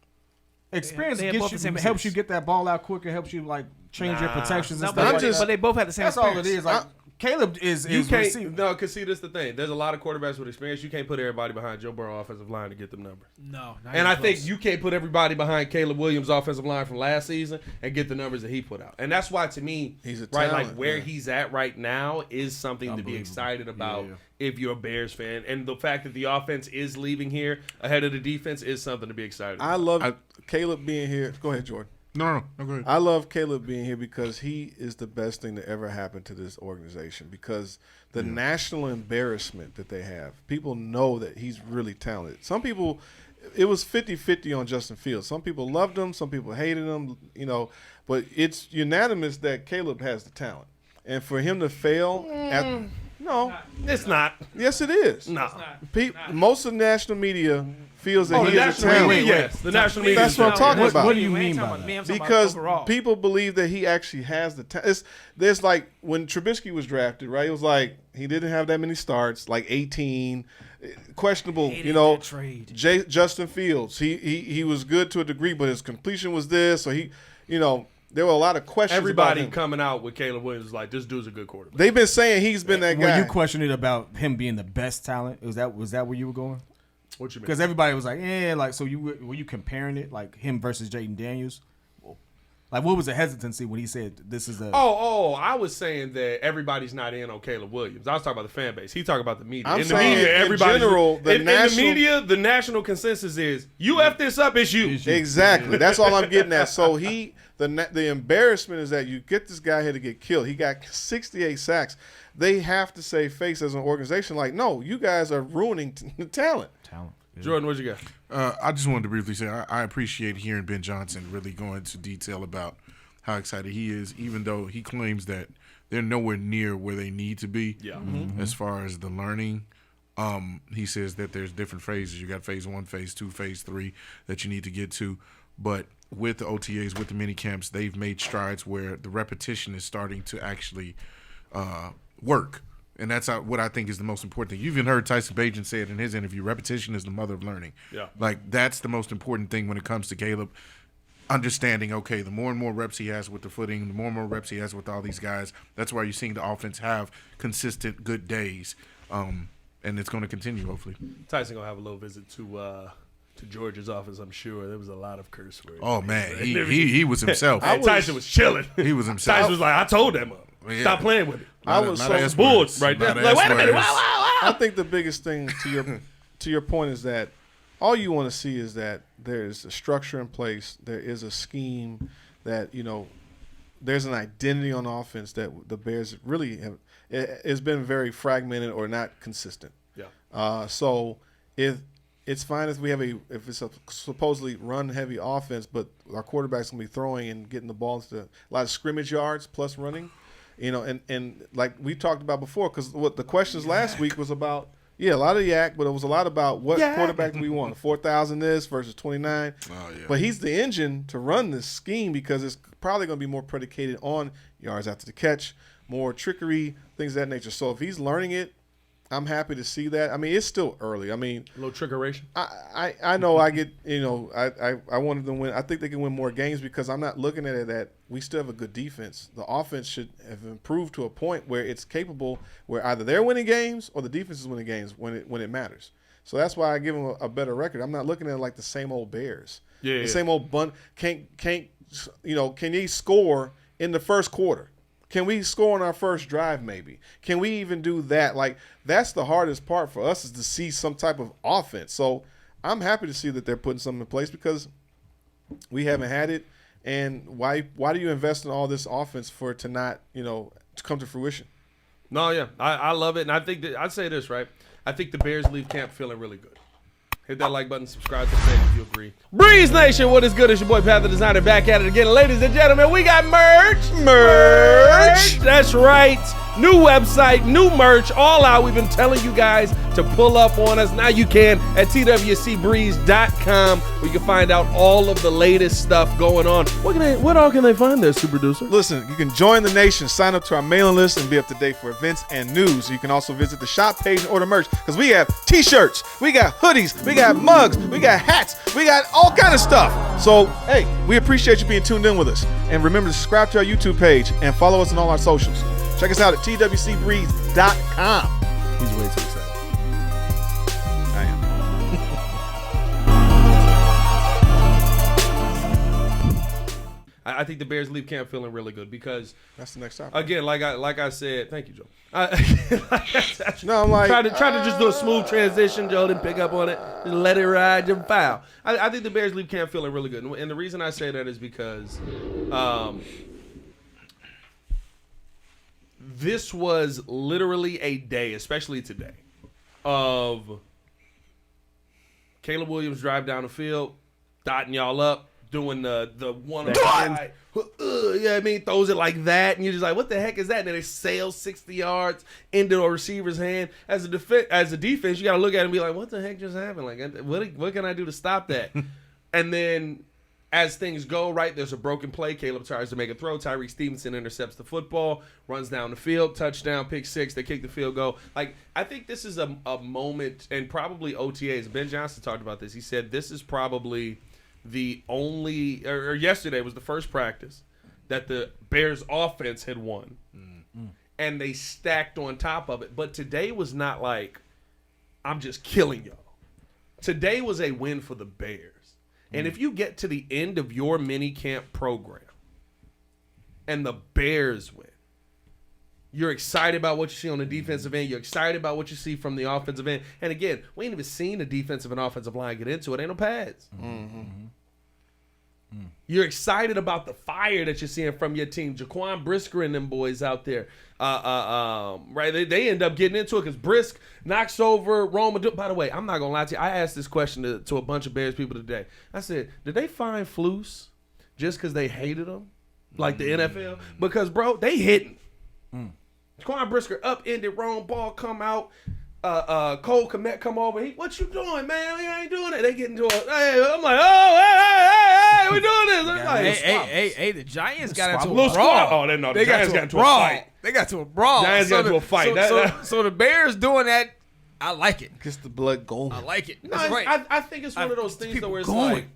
Experience they had both gets the you, same helps you assists. get that ball out quicker, helps you like change your protections and No, stuff but, like that. but they both had the same. That's all it experience. is. Like Caleb is You can't. receiving. No, because see, this is the thing. There's a lot of quarterbacks with experience. You can't put everybody behind Joe Burrow offensive line to get them numbers. No, not And even I close. think you can't put everybody behind Caleb Williams' offensive line from last season and get the numbers that he put out. And that's why, to me, He's a right, talent, like where yeah. he's at right now is something to be Unbelievable. excited about Yeah. if you're a Bears fan. And the fact that the offense is leaving here ahead of the defense is something to be excited about. I love Caleb being here. Go ahead, Jordan. No, go ahead. I love Caleb being here because he is the best thing to ever happen to this organization because the national embarrassment that they have, people know that he's really talented. Some people, it was 50-50 on Justin Fields. Some people loved him, some people hated him, but it's unanimous that Caleb has the talent. And for him to fail It's not. yes, it is. No. Most of the national media feels that Oh, the he is a national talent. media, yes. The national media. That's what I'm talking about. What do you mean by that? Because people believe that he actually has the talent. There's like when Trubisky was drafted, right? It was like he didn't have that many starts, like 18, questionable. That trade. Justin Fields, he was good to a degree, but his completion was this. So there were a lot of questions. Everybody about him. coming out with Caleb Williams is like, this dude's a good quarterback. They've been saying he's been that guy. Were you questioning about him being the best talent? Was that where you were going? What you mean? Because everybody was like, so were you comparing it like him versus Jaden Daniels? Like, what was the hesitancy when he said this is a? I was saying that everybody's not in on Caleb Williams. I was talking about the fan base. He talking about the media. I'm in the saying, media, in everybody. general, the in the national- media, the national consensus is you f this up, it's you. Exactly. That's all I'm getting at. So the embarrassment is that you get this guy here to get killed. He got 68 sacks. They have to save face as an organization. Like, no, you guys are ruining the talent. Jordan, what you got? I just wanted to briefly say I appreciate hearing Ben Johnson really go into detail about how excited he is, even though he claims that they're nowhere near where they need to be as far as the learning. He says that there's different phases. You got phase 1, phase 2, phase 3 that you need to get to. But with the OTAs, with the mini camps, they've made strides where the repetition is starting to actually work. And that's what I think is the most important thing. You've even heard Tyson Bagent say it in his interview, repetition is the mother of learning. Yeah. Like, that's the most important thing when it comes to Caleb. Understanding, okay, the more and more reps he has with the footing, the more and more reps he has with all these guys, that's why you're seeing the offense have consistent good days. And it's going to continue, hopefully. Tyson going to have a little visit to George's office, I'm sure. There was a lot of curse words. Oh, man, he was himself. Tyson was chilling. He was himself. Tyson was like, I told that mother. Yeah. Stop playing with it. I was so S bull words. right there. Not Like, S wait a minute. words. Wow. I think the biggest thing to your point is that all you want to see is that there's a structure in place. There is a scheme that, there's an identity on offense that the Bears really have. It's been very fragmented or not consistent. Yeah. So if it's fine if if it's a supposedly run-heavy offense, but our quarterback's going to be throwing and getting the ball into a lot of scrimmage yards plus running. And like we talked about before, because what the questions last week was about, a lot of yak, but it was a lot about what quarterback do we want, 4,000 this versus 29. Oh, yeah. But he's the engine to run this scheme because it's probably going to be more predicated on yards after the catch, more trickery, things of that nature. So if he's learning it, I'm happy to see that. I mean, it's still early. I mean, A little trickeration. I know I get, I wanted them to win. I think they can win more games because I'm not looking at it that we still have a good defense. The offense should have improved to a point where it's capable where either they're winning games or the defense is winning games when it matters. So that's why I give them a better record. I'm not looking at it like the same old Bears. The same old bunt. Can they score in the first quarter? Can we score on our first drive maybe? Can we even do that? Like, that's the hardest part for us is to see some type of offense. So I'm happy to see that they're putting something in place because we haven't had it. And why do you invest in all this offense for it to not, to come to fruition? No, yeah. I love it. And I think that I'd say this, right? I think the Bears leave camp feeling really good. Hit that like button, subscribe to the page if you agree. Breeze Nation, what is good? It's your boy Pat the Designer back at it again. Ladies and gentlemen, we got merch. That's right. New website, new merch, all out. We've been telling you guys to pull up on us. Now you can at twcbreeze.com where you can find out all of the latest stuff going on. What all can they find there, Super Producer? Listen, you can join the nation, sign up to our mailing list, and be up to date for events and news. You can also visit the shop page and order merch because we have T-shirts, we got hoodies, we got mugs, we got hats, we got all kind of stuff. So, hey, we appreciate you being tuned in with us. And remember to subscribe to our YouTube page and follow us on all our socials. Check us out at twcbreeze.com. He's way too excited. I am. I think the Bears leave camp feeling really good because, That's the next topic. again, like I said, thank you, Joe. No, I'm like, try to just do a smooth transition. Joe didn't pick up on it. Just let it ride. Just foul. I think the Bears leave camp feeling really good, and the reason I say that is because this was literally a day, especially today, of Caleb Williams drive down the field, dotting y'all up, doing the one on yeah, I mean, throws it like that, and you're just like, what the heck is that? And then it sails 60 yards into a receiver's hand. As a defense, you got to look at it and be like, what the heck just happened? Like, what can I do to stop that? And then as things go, right, there's a broken play. Caleb tries to make a throw. Tyreek Stevenson intercepts the football, runs down the field, touchdown, pick six. They kick the field goal. Like, I think this is a moment, and probably OTAs. Ben Johnson talked about this. He said this is probably the only, or yesterday was the first practice that the Bears offense had won. And they stacked on top of it. But today was not like, I'm just killing y'all. Today was a win for the Bears. And if you get to the end of your minicamp program and the Bears win, you're excited about what you see on the defensive end. You're excited about what you see from the offensive end. And again, we ain't even seen the defensive and offensive line get into it. Ain't no pads. You're excited about the fire that you're seeing from your team. Jaquan Brisker and them boys out there. Right? They end up getting into it because Brisk knocks over Rome Odunze. By the way, I'm not going to lie to you. I asked this question to a bunch of Bears people today. I said, did they find Flus just because they hated him? Like the NFL? Because, bro, they hitting. Jaquan Brisker upended Rome, ball come out. Cole Kmet come over. What you doing, man? We ain't doing it. They get into a. Hey, I'm like, hey, we doing this. I'm like, Hey, the Giants got into little a brawl. squad. Oh, they know the Giants got into a fight. They got to a brawl. Giants got into a fight. So the Bears doing that, I like it. Gets the blood going. I like it. No, That's right. I think it's one of those things though where it's going. like,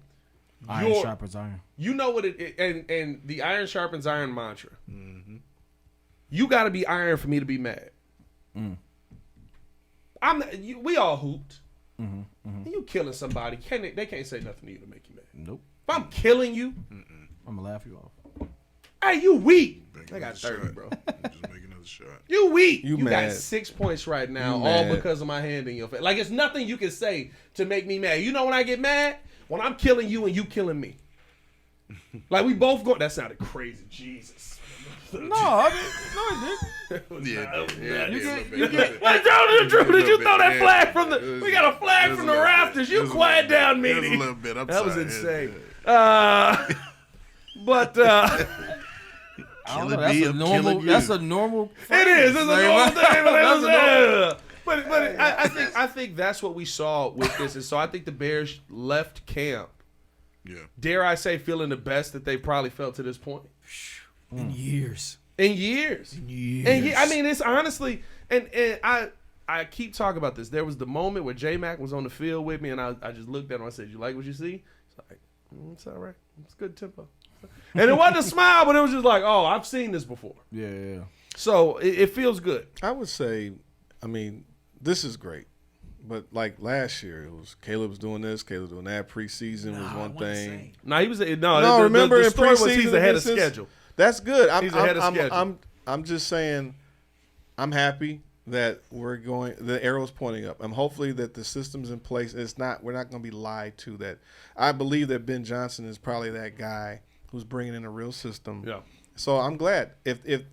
Iron sharpens iron. you know what it and the iron sharpens iron mantra. You got to be iron for me to be mad. We all hooped. You killing somebody, they can't say nothing to you to make you mad. Nope. If I'm killing you, I'm gonna laugh you off. hey, you weak. Make I got another 30, shot. bro. Just make another shot. You weak. You got mad. 6 points right now, You all mad. because of my hand in your face. Like, it's nothing you can say to make me mad. You know when I get mad? When I'm killing you and you killing me. Like, we both go. That sounded crazy. Jesus. No, I mean, no, it didn't. Hey, Joe, Drew, did you throw that flag from the? We got a flag from the rafters. You quiet down, It was a meanie. little bit. I'm That was sorry. insane. Yeah. But I don't know, Killing me, that's a I'm normal. killing you. That's a normal. it is. It's a normal thing. That's a normal- But I think that's what we saw with this, and so I think the Bears left camp. Yeah. Dare I say, feeling the best that they've probably felt to this point In years. in years. And I mean, it's honestly, and I keep talking about this. There was the moment where J-Mac was on the field with me, and I just looked at him. I said, "You like what you see?" It's like, it's all right. It's good tempo. And it wasn't a smile, but it was just like, "Oh, I've seen this before." Yeah. So it feels good. I would say, I mean, this is great. But like last year, it was Caleb was doing this, Caleb doing that. Preseason was one thing. No, he was no. No, remember the in story was preseason he's ahead of this is- schedule. That's good. He's ahead of schedule. I'm just saying, I'm happy that we're going. The arrow's pointing up. I'm hopefully that the system's in place. We're not going to be lied to. That I believe that Ben Johnson is probably that guy who's bringing in a real system. Yeah. So I'm glad. If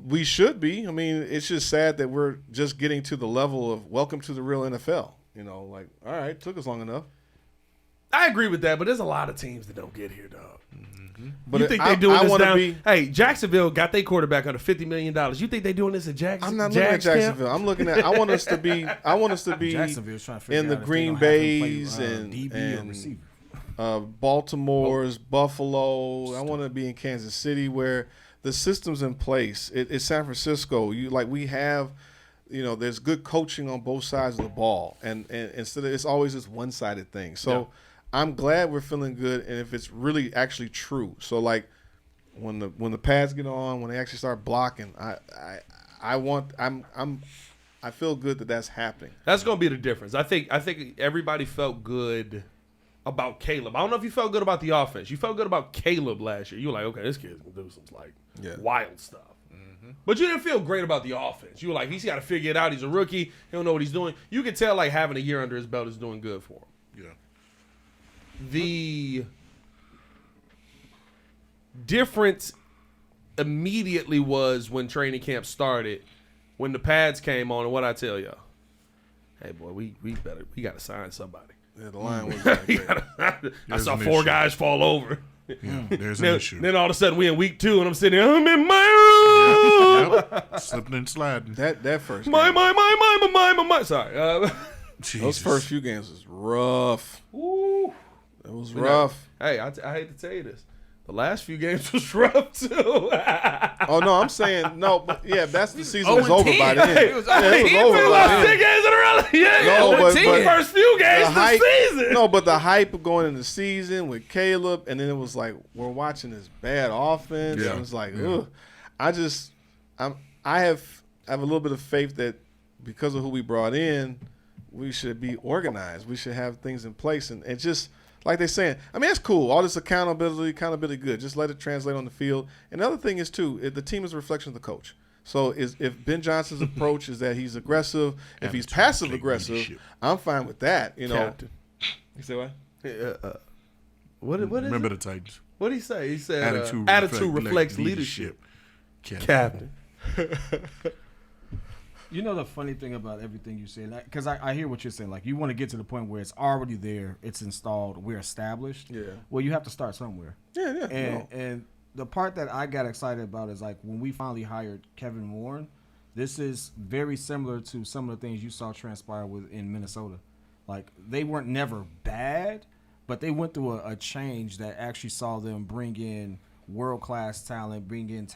we should be. I mean, it's just sad that we're just getting to the level of welcome to the real NFL. You know, like, all right, took us long enough. I agree with that, but there's a lot of teams that don't get here, dog. But You think they doing I this wanna down? be. Hey, Jacksonville got their quarterback under $50 million. You think they doing this at Jacksonville? I'm not looking at Jacksonville. I'm looking at. I want us to be Jacksonville's trying to figure in the out if they Green gonna have him play, Bays and DB or receiver. Baltimore's, Buffalo. I want to be in Kansas City where the system's in place. It's San Francisco. We have, there's good coaching on both sides of the ball, and instead of it's always this one-sided thing. So I'm glad we're feeling good, and if it's really actually true. So when the pads get on, when they actually start blocking, I feel good that that's happening. That's gonna be the difference. I think everybody felt good about Caleb. I don't know if you felt good about the offense. You felt good about Caleb last year. You were like, okay, this kid's gonna do some wild stuff. But you didn't feel great about the offense. You were like, he's got to figure it out. He's a rookie. He don't know what he's doing. You can tell like having a year under his belt is doing good for him. Yeah. The difference immediately was when training camp started, when the pads came on, and what I tell y'all, hey boy, we got to sign somebody. Yeah, the line was like I saw 4 guys fall over. Yeah, there's an issue. Then all of a sudden we in week 2 and I'm sitting there, I'm in my room. Yep. Slipping and sliding. That first game. My. Sorry. Those first few games was rough. Ooh. It was rough. Hey, I hate to tell you this. The last few games was rough too. Oh no, I'm saying no, but yeah, that's the season was over 0-10. by then. It was over lost by 10 then. games in a row. Yeah, No, but the first few games of the season. No, but the hype of going into the season with Caleb, and then it was like we're watching this bad offense. Yeah. And it's like, ugh. I have a little bit of faith that because of who we brought in, we should be organized. We should have things in place, and just like they're saying, I mean, it's cool. All this accountability good. Just let it translate on the field. And the other thing is, too, the team is a reflection of the coach. So if Ben Johnson's approach is that he's aggressive, if he's passive-aggressive, I'm fine with that. You know. Captain. You say what? What is Remember it? the Titans. What did he say? He said Attitude reflects leadership. Captain. You know the funny thing about everything you said, because I hear what you're saying. Like, you want to get to the point where it's already there, it's installed, we're established. Yeah. Well, you have to start somewhere. Yeah. And the part that I got excited about is like when we finally hired Kevin Warren. This is very similar to some of the things you saw transpire in Minnesota. Like, they weren't never bad, but they went through a change that actually saw them bring in world-class talent, bring in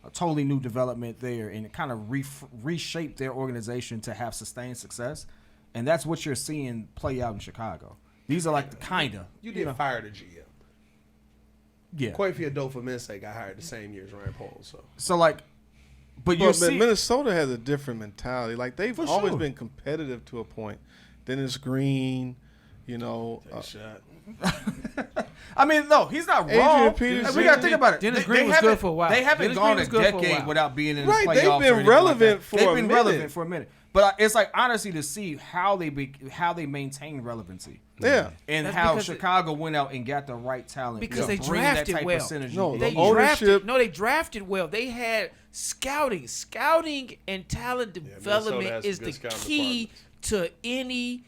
a totally new development there, and kind of reshape their organization to have sustained success. And that's what you're seeing play out in Chicago. These are like the kind of. You didn't fire the GM. Yeah. Kofi Adolfo-Mensah got hired the same year as Ryan Poles. So like, but you're seeing. Minnesota has a different mentality. Like, they've For always sure. been competitive to a point. Dennis Green, you know. shot. I mean, no, he's not Adrian wrong. Peterson. We got to think about it. Dennis Green was good for a while. They haven't Dennis gone Green a was good for a decade while. without being in the Right, playoffs. they've or been anything relevant like that. for They've a been minute. relevant for a minute. But it's like, honestly, to see how they maintain relevancy. Yeah. And That's how because Chicago went out and got the right talent. Because to they bring that drafted type well. Of synergy. No, They the ownership. they drafted well. They had scouting and talent development has is some the good scouting key to any.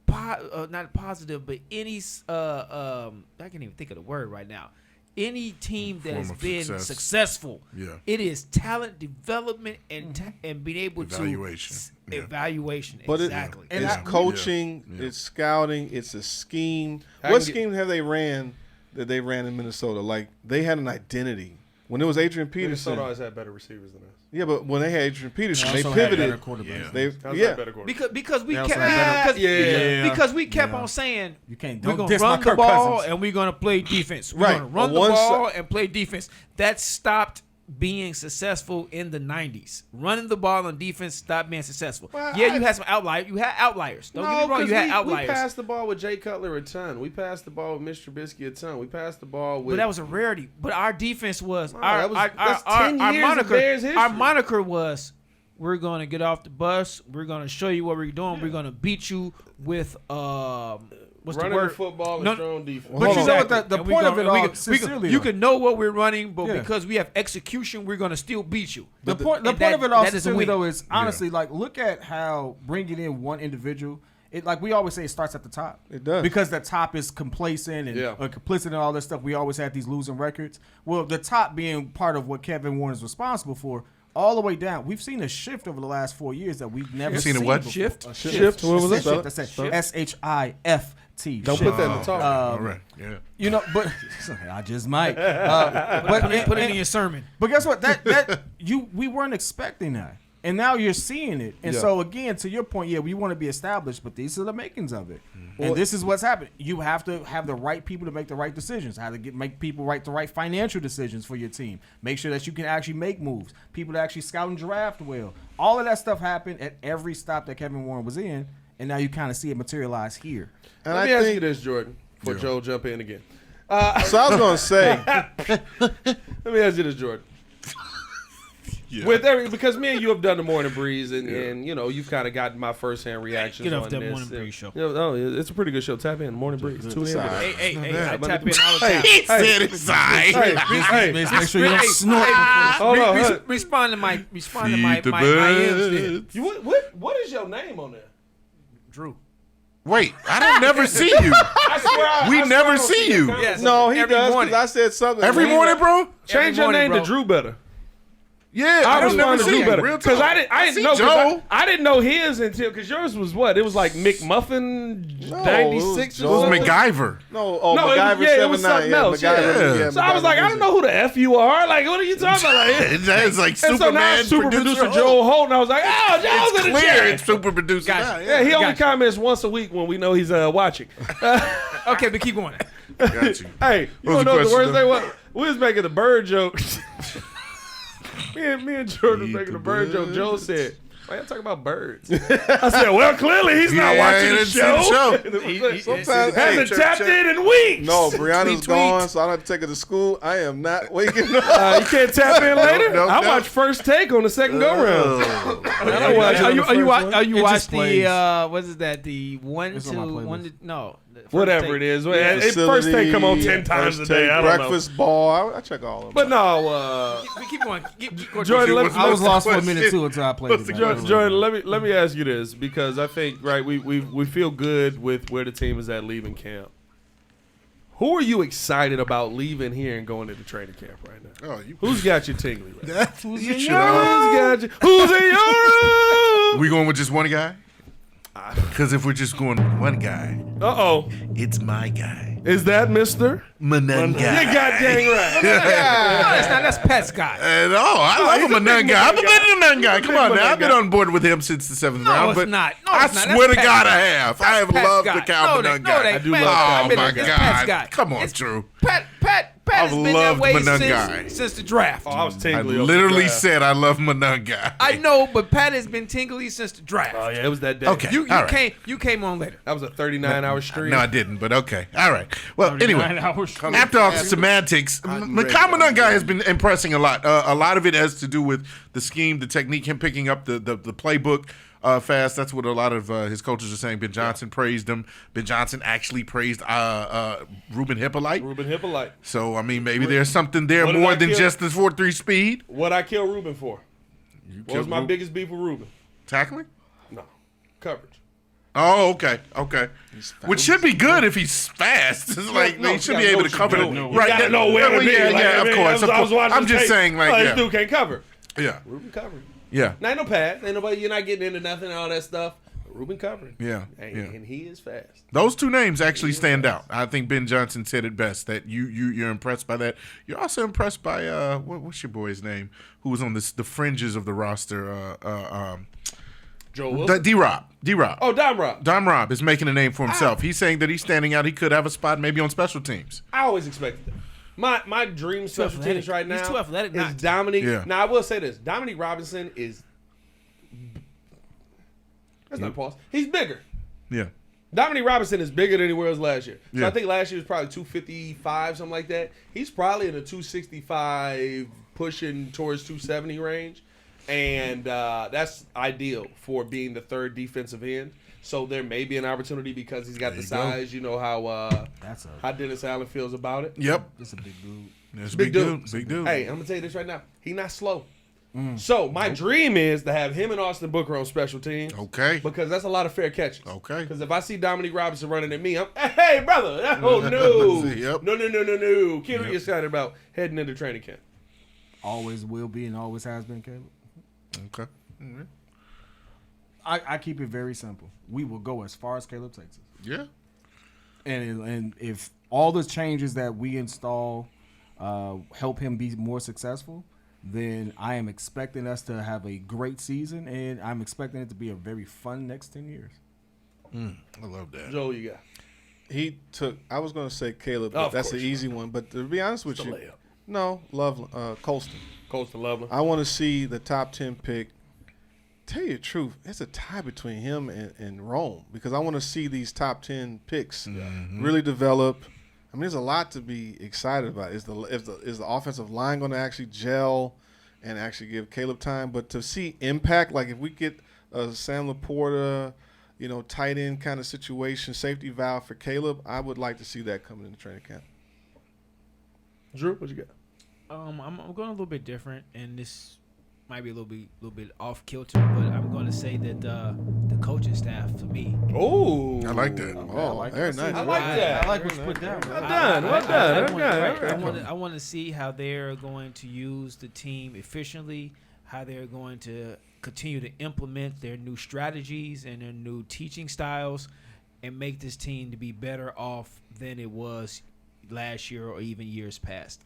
Not positive, but any. I can't even think of the word right now. Any team that Form has of been success. successful, Yeah. it is talent development and being able Evaluation. to Yeah. evaluation. But Exactly. it's coaching, Yeah. it's scouting, it's a scheme. I What can get- scheme have they ran that they ran in Minnesota? Like, they had an identity. When it was Adrian Peterson. Minnesota always had better receivers than us. Yeah, but when they had Adrian Peterson, they also had better pivoted. quarterbacks. They, How's yeah. that better quarterback? Because we They kept also had better- because we kept on saying You can't we're don't gonna diss my run the Kirk ball Cousins. and we're gonna play defense. We're Right. gonna run On the one ball and play defense. That stopped being successful in the 90s. Running the ball on defense stopped being successful. Well, you had some outliers. You had outliers. Don't get me wrong. You had outliers. We passed the ball with Jay Cutler a ton. We passed the ball with Mitch Trubisky a ton. We passed the ball with. But that was a rarity. But our defense was No, our, that was- our, that's our, 10 our years of moniker. Bears Our history. moniker was, we're gonna get off the bus. We're gonna show you what we're doing. We're gonna beat you with what's running the word? football and No- strong defense. But you know what the And we point of gonna- it we all, can- sincerely, you though. can know what we're running, but Yeah. because we have execution, we're gonna still beat you. The point and of it all, that is a sincerely, win. though, is honestly like, look at how bringing in one individual. It, like we always say, it starts at the top. It does. Because the top is complacent and Yeah. complicit and all this stuff. We always had these losing records. Well, the top being part of what Kevin Warren is responsible for, all the way down. We've seen a shift over the last 4 years that we've never You've seen a seen what? before. Shift? A Shift? What was Shift. that? That's it. SHIFT. Don't Shift. put that in the talk. All right. Yeah. You know, but I just might. Put it in your sermon. But guess what? We weren't expecting that, and now you're seeing it. And Yeah. so again, to your point, yeah, we want to be established, but these are the makings of it. And this is what's happening. You have to have the right people to make the right decisions. How to make people make the right financial decisions for your team. Make sure that you can actually make moves. People to actually scout and draft well. All of that stuff happened at every stop that Kevin Warren was in, and now you kind of see it materialize here. And Let me ask you this, Jordan, before Joe jump in again. So I was going to say, Let me ask you this, Jordan. Yeah. Because me and you have done the Morning Breeze, and you know you've kind of gotten my firsthand reactions Get off on that this. Morning Breeze show. You know, it's a pretty good show. Tap in, Morning Breeze. Tune in. Hey, I tap in all the time. He said it's Hey, Make sure you don't snort. hold on. Respond to my Feed the IMs. birds. What is your name on there? Drew. Wait, I don't never see you. We never see you. Yes. no, he Every does, morning. because I said something. Every morning, bro? Change your morning, name bro. to Drew Better. Yeah, I I don't never respond to see Drew you. Better Real because talk. I didn't see know. Joe. I didn't know his until because yours was what? It was like McMuffin No, 96 it It or was something. MacGyver. No, No, MacGyver it was 79. something else. MacGyver, Yeah. So I was like, I don't know who the F you are. Like, what are you talking about? Like, It's like and so now Superman super producer Joe Holt, I was like, oh, Joe's It's in the clear chat. it's super producer. Gotcha. Yeah, he only Gotcha. comments once a week when we know he's watching. Okay, but keep going. Got you. Hey, you What was don't know the what the worst question, thing was? We was making the bird joke. me and Jordan was Feed making the a bird joke. Joe birds. said, why y'all talking about birds? I said, well, clearly he's not Yeah, watching he the didn't see the show. Sometimes, Hasn't hey, tapped in weeks. no, Brianna's Tweet. gone, so I don't have to take her to school. I am not waking up. You can't tap in later? no, I no. watched First Take on the second go-round. I don't watch it on the first one. Are you It watch just plays. the what is that? The one It's on to my playlist. one to no. the first Whatever take. it is. Facility, First Take come on 10 times First a day. Take, I don't know. breakfast ball. I check all of them. But no, We keep going. Keep going. Jordan, let me- I was lost for a What's minute it? too until I played it. back. Jordan, let me ask you this because I think we feel good with where the team is at leaving camp. Who are you excited about leaving here and going into training camp right now? Oh, you, Who's got you tingly? Right now? that's you should Who's got you? Who's in your room? We going with just one guy? Because if we're just going with one guy, It's my guy. Is that Mr.? Manun guy. You got dang right. No, that's not. That's Pet's guy. I love he's a a Manun big guy. I'm a Manun big Manun guy. Come on big now. Manun I've been guy. on board with him since the 7th No, round. it's but not. No, I it's not. swear to That's God, Pet's I have. I have Pet's loved guy. the Cal No, Manun they- guy. I do man, love Oh, it's my Pet's God. guy. Come on, It's Drew. Pat I've has been that loved way Manun guy. since the draft. Oh, I was I tingly. over the literally draft. said I love Manun guy. I know, but Pat has been tingly since the draft. Oh yeah, it was that day. Okay. You all right. came on later. That was a 39-hour stream. No, I didn't, but okay. All right. Well, 39 anyway, hours. after all the semantics, the Manun guy has been impressing a lot. A lot of it has to do with the scheme, the technique, him picking up the playbook fast. That's what a lot of his coaches are saying. Ben Johnson praised him. Ben Johnson actually praised Ruben Hippolyte. Ruben Hippolyte. So, I mean, maybe there's something there What did more I than kill? just the 4.3 speed. What'd I kill Ruben for? What was killed my Ruben. biggest beef with Ruben? Tackling? No. Coverage. Oh, okay. Which should be good if he's fast. It's like no, they should you be gotta able know to what cover you're it. doing. Right. You gotta know where to be. Yeah, Like, yeah, I mean, of course. I was watching I'm the just tape. saying, like, This yeah. dude can't cover. Yeah. Ruben covered. Yeah. Now, ain't no pass. Ain't nobody. You're not getting into nothing and all that stuff. Ruben covered. Yeah, And, yeah. and he is fast. Those two names actually stand out. I think Ben Johnson said it best that you're impressed by that. You're also impressed by what's your boy's name who was on the fringes of the roster. Joe Wilson. D-Rob. Oh, Dom Rob. Dom Rob is making a name for himself. He's saying that he's standing out. He could have a spot maybe on special teams. I always expected that. My dream special athletic. teams right now He's too athletic is not to. Dominique. Yeah. Now, I will say this. Dominique Robinson is... That's not a pause. He's bigger. Yeah. Dominique Robinson is bigger than he was last year. So Yeah. I think last year was probably 255, something like that. He's probably in the 265, pushing towards 270 range. And that's ideal for being the third defensive end. So there may be an opportunity because he's got the size. You know how Dennis Allen feels about it. Yep. That's a big dude. That's a Big dude. Big dude. Hey, I'm going to tell you this right now. He's not slow. So my dream is to have him and Austin Booker on special teams. Okay. Because that's a lot of fair catches. Okay. Because if I see Dominique Robinson running at me, I'm, hey, brother. Oh, no. Yep. No. Kid, what are you excited about heading into training camp? Always will be and always has been, Caleb. Okay. I keep it very simple. We will go as far as Caleb takes us. Yeah. And if all the changes that we install help him be more successful, then I am expecting us to have a great season, and I'm expecting it to be a very fun next 10 years. I love that. Joe, you got? He took. I was going to say Caleb, but Of that's an course. easy one. But to be honest with It's a you, layup. no, Colston. Colston Loveland. I want to see the top 10 pick. Tell you the truth, it's a tie between him and Rome because I want to see these top 10 picks really develop. I mean, there's a lot to be excited about. Is the offensive line going to actually gel and actually give Caleb time? But to see impact, like if we get a Sam Laporta, tight end kind of situation, safety valve for Caleb, I would like to see that coming in the training camp. Drew, what you got? I'm going a little bit different, and this might be a little bit off kilter, but I'm going to say that the coaching staff for me. Oh, I like that. Oh, very nice. I like that. I like what you put down. Well done. Well done. I want to see how they're going to use the team efficiently, how they're going to continue to implement their new strategies and their new teaching styles, and make this team to be better off than it was last year or even years past.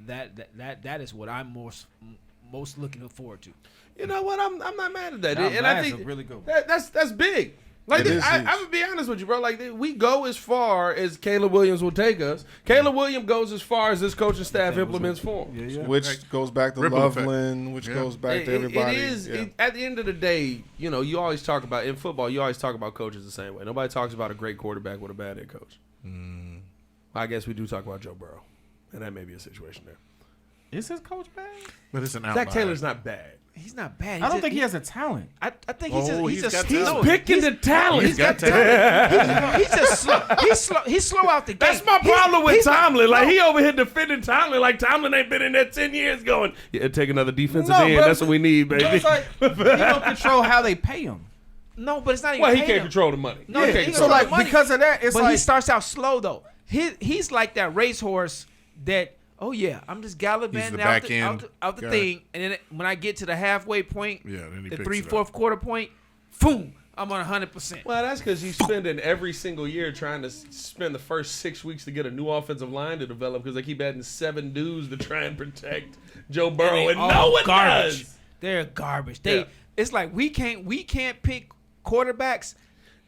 That is what I'm most looking forward to. You know what? I'm not mad at that, Now, and I that's think a really good one. that's big. Like It is huge. I'm gonna be honest with you, bro. Like we go as far as Caleb Williams will take us. Caleb Williams goes as far as this coaching staff implements for him. Yeah. Which goes back to Ripple effect. Loveland, which Yeah. goes back to everybody. It is. Yeah. At the end of the day, you always talk about in football. You always talk about coaches the same way. Nobody talks about a great quarterback with a bad head coach. I guess we do talk about Joe Burrow, and that may be a situation there. Is his coach bad? But it's an outlier. Zach Taylor's not bad. He's not bad. I don't think he has a talent. I think Oh, he's he's just got talent. Picking the talent. He's got talent. he's just slow. He's slow out the gate. That's my problem with Tomlin. Like he over here defending Tomlin. Like Tomlin ain't been in there 10 years going, yeah, take another defensive end. but That's what we need, baby. It's like, he don't control how they pay him. No, but it's not even. Well, he paying can't him. control the money. No, He he can't can't So control control like the money. because of that, it's But like he starts out slow though. He's like that racehorse that. Oh yeah, I'm just He's gallivanting the out back the, end out the guy. thing, and then when I get to the halfway point, Yeah, then he the picks it up. 3/4 quarter point, boom, I'm on 100%. Well, that's because he's spending every single year trying to spend the first 6 weeks to get a new offensive line to develop because they keep adding 7 dudes to try and protect Joe Burrow, and no one does. They're garbage. Yeah. It's like we can't pick quarterbacks.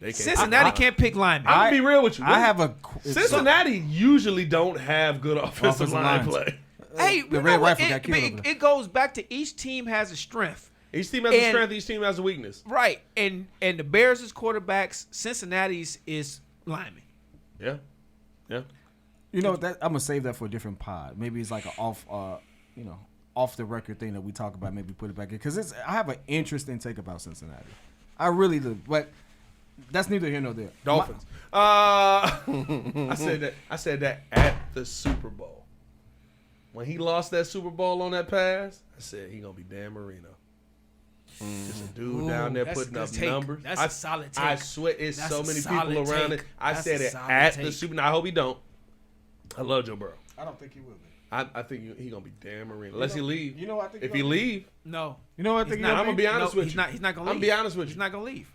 They can't. Cincinnati can't pick linemen. I'm gonna be real with you. I have a Cincinnati usually don't have good offensive line lines. play. Hey, The you Red know what? Rifle got killed over there. It goes back to each team has a strength. Each team has a And- strength. Each team has a weakness. Right. And the Bears is quarterbacks, Cincinnati's is linemen. Yeah, yeah. You know that I'm gonna save that for a different pod. Maybe it's like an off the record thing that we talk about. Maybe put it back in because I have an interesting take about Cincinnati. I really do, but that's neither here nor there. Dolphins. I said that at the Super Bowl. When he lost that Super Bowl on that pass, I said he gonna be Dan Marino. Just a dude down there that's a putting good up take. numbers. That's a solid take. I swear, it's That's so a many solid people around take. it. I That's said a it solid at the take. Super. Now I hope he don't. I love Joe Burrow. I don't think he will be. I think he gonna be Dan Marino unless he leave. You know, I think if he leave, No. You know what I He's think? not. I'm gonna be honest with he's you. Not, he's not gonna I'm leave. be honest with He's you. not gonna leave.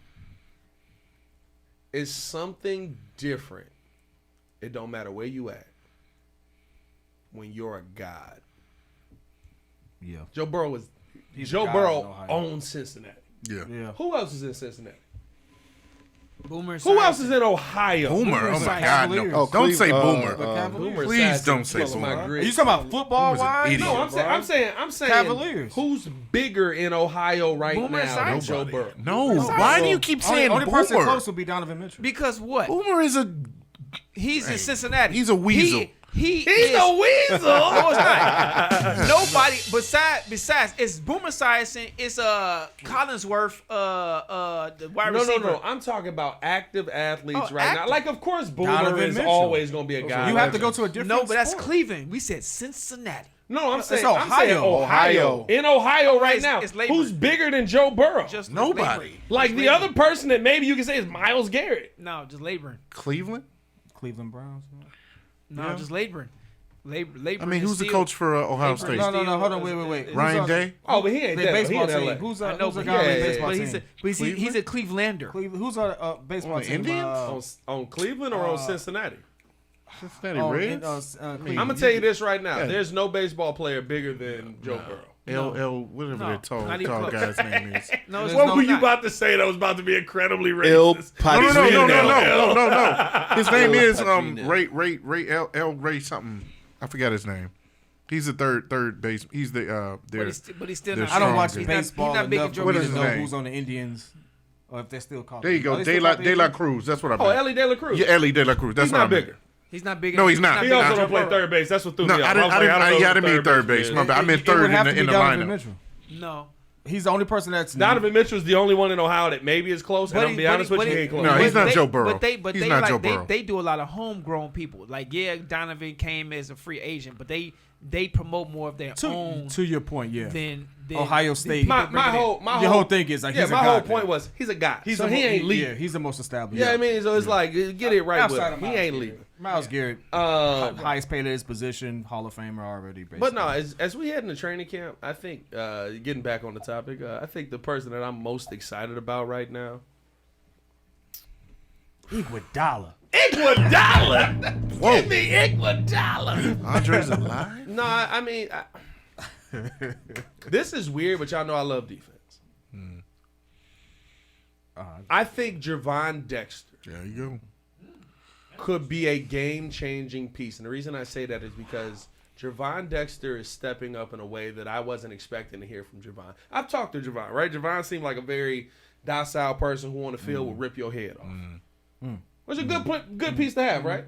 It's something different. It don't matter where you at. When you're a god, Yeah. Joe Burrow is. He's a Joe god in Burrow Ohio. owns Cincinnati. Yeah. Yeah. Who else is in Cincinnati? Boomer. Who else is in Ohio? Boomer. Oh my Cavaliers. God. No. Oh, don't say Cleveland, Boomer. Cavaliers. Boomer Please Esiason don't say killing my Boomer. grit. You talking about football Boomer's an wise? idiot. No, I'm saying Cavaliers. who's bigger in Ohio right Boomer now than Esiason. Joe Burrow? No. Why do you keep saying only person Boomer? close will be Donovan Mitchell. Because what? Boomer is a. He's in Cincinnati. He's a weasel. He's is, a weasel. No, it's not. Nobody besides it's Boomer Esiason, it's Collinsworth, the wide No, receiver. no. I'm talking about active athletes Oh, right now. active. Like, of course, Boomer Donovan is Mitchell. always going to be a guy. You have to go to a different. No, but that's sport. Cleveland. We said Cincinnati. No, I'm saying Ohio. Ohio. In Ohio right It's- now. it's labor. Who's bigger than Joe Burrow? Just Nobody. laboring. Like Just the laboring. other person that maybe you can say is Myles Garrett. No, just laboring. Cleveland? Cleveland Browns. No, Yeah. just laboring. Labor. I mean, who's the coach for Ohio State? No, hold on, wait. Ryan Who's on Day? Oh, but he ain't The that. He baseball in team. LA. Who's I a know, who's a but, guy on the yeah, baseball but team? he's a Clevelander. Who's a baseball On the team? Indians? On Cleveland or on Cincinnati? Cincinnati Oh, Reds? I'm gonna tell you this right now. There's no baseball player bigger than Joe Burrow. whatever No, that tall not even close. guy's name is. No, it's What no, were you not. about to say that was about to be incredibly Il racist? Padrino. His name is Padrino. Ray something. I forgot his name. He's the third base. He's the But he's still they're not. I don't watch He's not- baseball he's not big enough in for What me is to his know name? who's on the Indians, or if they're still called. There you go. Are they still De called the La Indians? Cruz. That's what I Oh, meant. Ellie De La Cruz. Yeah, Ellie De La Cruz. That's He's what not I meant. bigger. He's not big. No, he's not. He big also enough. don't play third base. That's what threw No, me off. I was like, don't know didn't who mean the third base. My bad. I meant It third would have in to be the Donovan lineup. Mitchell. No. He's the only person that's Donovan Mitchell's the only one in Ohio that maybe is close. And I'm be honest with you, he ain't close. No, he's not they- Joe Burrow. But He's they not like Joe Burrow. they do a lot of homegrown people. Like Donovan came as a free agent, but they promote more of their own To your point, yeah. than Ohio than State. people My bringing in. whole thing is like yeah. he's a My guy whole there. point was he's a guy. He's So the he ain't Yeah, leaving. he's the most established. Yeah, I mean, so it's like get it right with Outside him. of He Myles ain't Garrett. leaving. Myles Garrett, highest paid at his position, Hall of Famer already. Basically. But no, as we head into training camp, I think getting back on the topic, I think the person that I'm most excited about right now, Iguodala. Iguodala. Whoa. Give me Iguodala. Andre's alive? No, I mean, this is weird, but y'all know I love defense. I think Javon Dexter There you go. could be a game-changing piece. And the reason I say that is because Javon Dexter is stepping up in a way that I wasn't expecting to hear from Javon. I've talked to Javon, right? Javon seemed like a very docile person who on the field will rip your head off. Which is a good piece to have, right?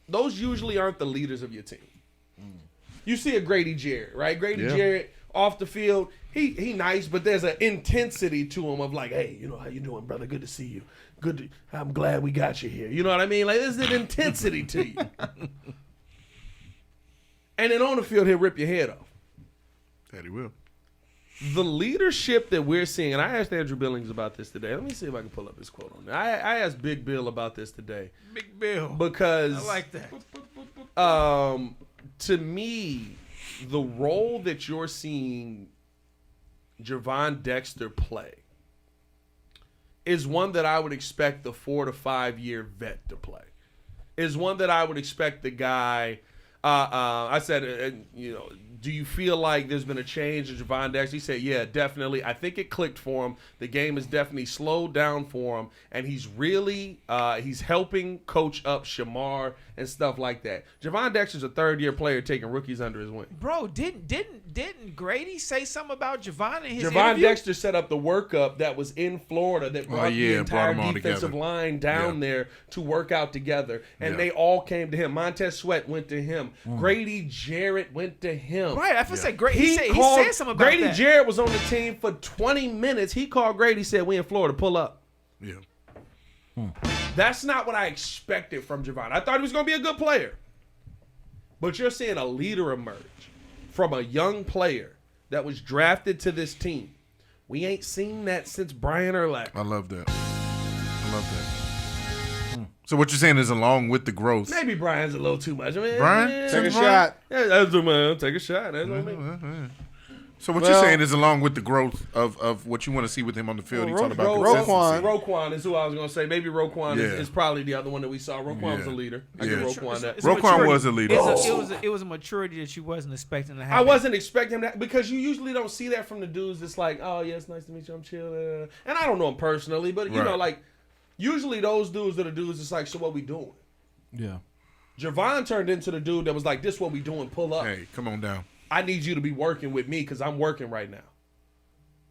Those usually aren't the leaders of your team. You see a Grady Jarrett, right? Grady Yeah. Jarrett off the field, he nice, but there's an intensity to him of like, hey, you know, how you doing, brother? Good to see you. I'm glad we got you here. You know what I mean? Like, there's an intensity to you. And then on the field, he'll rip your head off. That he will. The leadership that we're seeing, and I asked Andrew Billings about this today. Let me see if I can pull up his quote on that. I asked Big Bill about this today. Big Bill. Because I like that. to me, the role that you're seeing Javon Dexter play is one that I would expect the 4 to 5 year vet to play. Is one that I would expect the guy. I said, do you feel like there's been a change in Javon Dexter? He said, yeah, definitely. I think it clicked for him. The game has definitely slowed down for him, and he's really he's helping coach up Shamar and stuff like that. Javon Dexter's a third-year player taking rookies under his wing. Bro, didn't Grady say something about Javon in his Javon interview? Dexter set up the workup that was in Florida that brought the entire brought 'em all defensive together. line down there to work out together, and Yeah. they all came to him. Montez Sweat went to him. Grady Jarrett went to him. Right, I feel say Grady. He He called said something about Grady that. Jarrett was on the team for 20 minutes. He called Grady, said, "We in Florida, pull up." Yeah. That's not what I expected from Javon. I thought he was going to be a good player. But you're seeing a leader emerge from a young player that was drafted to this team. We ain't seen that since Brian Urlacher. I love that. So what you're saying is along with the growth. Maybe Brian's a little too much. I mean, Brian? yeah, Take a Brian? shot. Yeah, that's man. Take a shot. That's what I mean. So what you're saying is along with the growth of what you want to see with him on the field. He's talking about consistency. Roquan is who I was going to say. Maybe Roquan Yeah. is probably the other one that we saw. Roquan was a leader. I give Yeah. Roquan that. It's a Roquan maturity. was a leader. It was a maturity that you wasn't expecting to happen. I wasn't expecting that because you usually don't see that from the dudes. It's like, oh yeah, it's nice to meet you. I'm chill. And I don't know him personally, but you Right. know, like usually those dudes are the dudes. It's like, so what we doing? Yeah. Javon turned into the dude that was like, this what we doing. Pull up. Hey, come on down. I need you to be working with me because I'm working right now.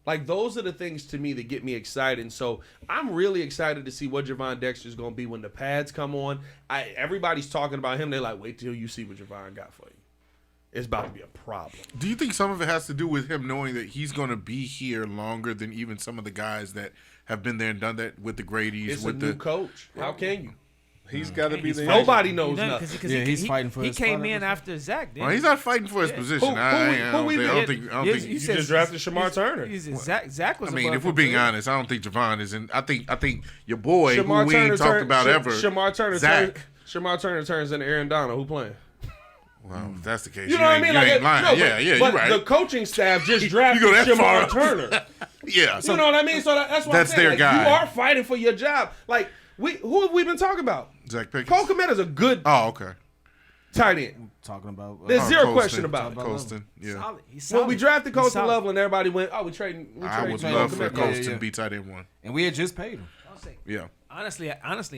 Like, those are the things to me that get me excited. And so I'm really excited to see what Javon Dexter's going to be when the pads come on. Everybody's talking about him. They're like, wait till you see what Javon got for you. It's about to be a problem. Do you think some of it has to do with him knowing that he's going to be here longer than even some of the guys that have been there and done that with the Grady's? It's with a new coach. How can you? He's got to be the Nobody knows He done- nothing. cause Yeah, he's he, fighting for he his came spot in every after Zach. Well, he's not fighting for his position. I don't think. You just drafted Shamar Turner. Zach was. I mean, above if we're him, being too. honest, I don't think Javon is in. I think your boy, Shamar who we Turner ain't talked turn- about ever, Shamar Turner Zach. Shamar Turner turns into Aaron Donald. Who playing? Well, if that's the case. You know what I mean? You Like, ain't lying. no, Yeah, but you're the right. coaching staff just drafted go that Shamar far. Turner. Yeah, You know what I mean? So that's what That's I'm saying. their Like, guy. You are fighting for your job. Like, who have we been talking about? Zach Pickens. Cole Kmet is a good. Oh, okay. Tight end. Talking about There's zero Colston. question about it. Colston. Yeah. Solid. He's When solid. we drafted He's Colston solid. Loveland, everybody went, "Oh, we trading." I would Kmet. love for Kmet. Colston yeah. to be tight end 1. and we had just paid him. I'll say, Yeah. honestly,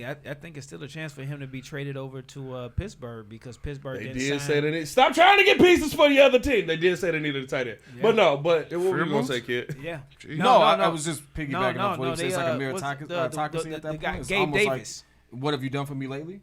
I think it's still a chance for him to be traded over to Pittsburgh because Pittsburgh They didn't did sign. say they need. Stop trying to get pieces for the other team. They did say they needed a tight end, Yeah. but no. But what were you gonna Fribbles? say, kid? Yeah. Jeez. No, I was just piggybacking off what you said. It's like a what's meritocracy the at that guy, point. It's Gabe almost Davis. like, what have you done for me lately?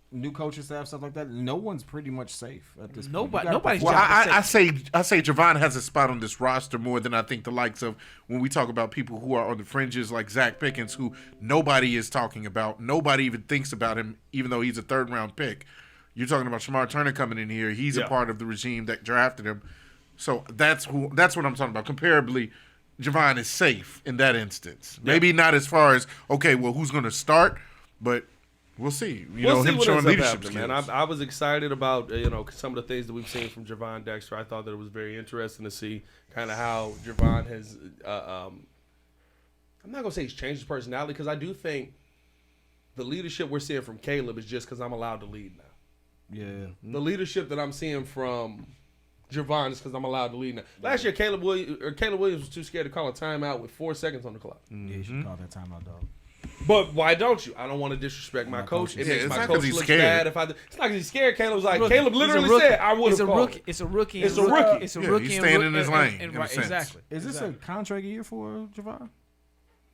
New coaching staff, stuff like that. No one's pretty much safe at this point. Nobody's Well, job is safe. I say Javon has a spot on this roster more than I think the likes of when we talk about people who are on the fringes like Zach Pickens, who nobody is talking about. Nobody even thinks about him, even though he's a 3rd-round pick. You're talking about Shamar Turner coming in here. He's Yeah. a part of the regime that drafted him. So that's what I'm talking about. Comparably, Javon is safe in that instance. Maybe not as far as, okay, well, who's going to start, but we'll see. We'll see him what showing ends up leadership happening, skills. man. I was excited about some of the things that we've seen from Javon Dexter. I thought that it was very interesting to see kind of how Javon has. I'm not gonna say he's changed his personality because I do think the leadership we're seeing from Caleb is just because I'm allowed to lead now. Yeah. The leadership that I'm seeing from Javon is because I'm allowed to lead now. Last year, Caleb Williams was too scared to call a timeout with 4 seconds on the clock. Yeah, you should call that timeout, dog. But why don't you? I don't want to disrespect my coach. It Yeah, makes it's my not 'cause coach he's look scared. bad if I. It's not because he's scared. Caleb was like, Rookie. Caleb He's a literally rookie. said, "I would It's have a called." rookie. It's a rookie. It's and a rookie. It's a Yeah, rookie. he's and staying roo- in his and- lane, and in a right, sense. exactly. Is this Exactly. a contract year for Javon?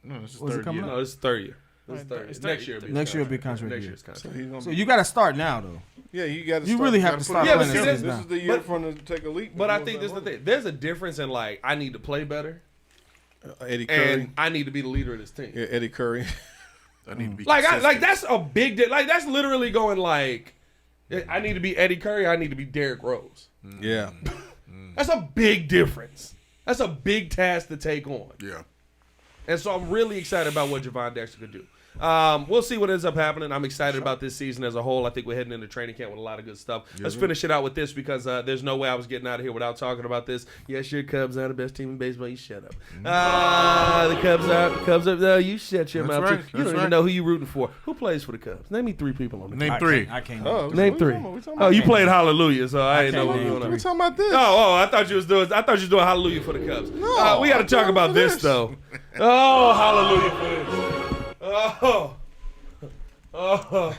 No, this is Was it 3rd coming year. up? No, it's 3rd year. This is Right, 3rd year. it's Next 30. year. Next year will be contract Next year. year's So contract. he's gonna So you got to start now, though. yeah, you got to. You really have to start Yeah, but playing see, this this- season This now. is the year for him to take a leap. But I think this is the thing. There's a difference in like I need to play better Eddie Curry. and I need to be the leader of this team. Yeah, Eddie Curry. I need to be Like consistent. that's a big like that's literally going like I need to be Eddie Curry. I need to be Derrick Rose. Yeah. That's a big difference. That's a big task to take on. Yeah. And so I'm really excited about what Javon Dexter could do. We'll see what ends up happening. I'm excited about this season as a whole. I think we're heading into training camp with a lot of good stuff. Let's finish it out with this because there's no way I was getting out of here without talking about this. Yes, your Cubs are the best team in baseball. You shut up. The Cubs are. No, you shut your That's mouth. right. Too. You That's don't even right. know who you rooting for. Who plays for the Cubs? Name me 3 people on the team. Name 3. I can't. Oh, Name 3. Oh, you played Hallelujah, so I didn't know what can't was name going on. We're talking about this. I thought you was doing Hallelujah for the Cubs. No, we got to I'm talk doing about for this this. though. Oh, Hallelujah for this. Oh.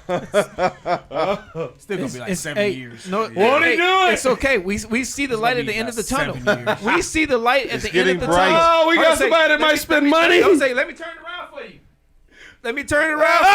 Still gonna be like 7 hey, years. No, Won't he hey, do it? It's okay. We see the light gonna at the be end of the about tunnel. 7 years. We see the light at the end getting of the bright. tunnel. Oh, we got Jose, somebody that let might me- spend let me- money. Jose, let me turn it around for you. Let me turn it around Let's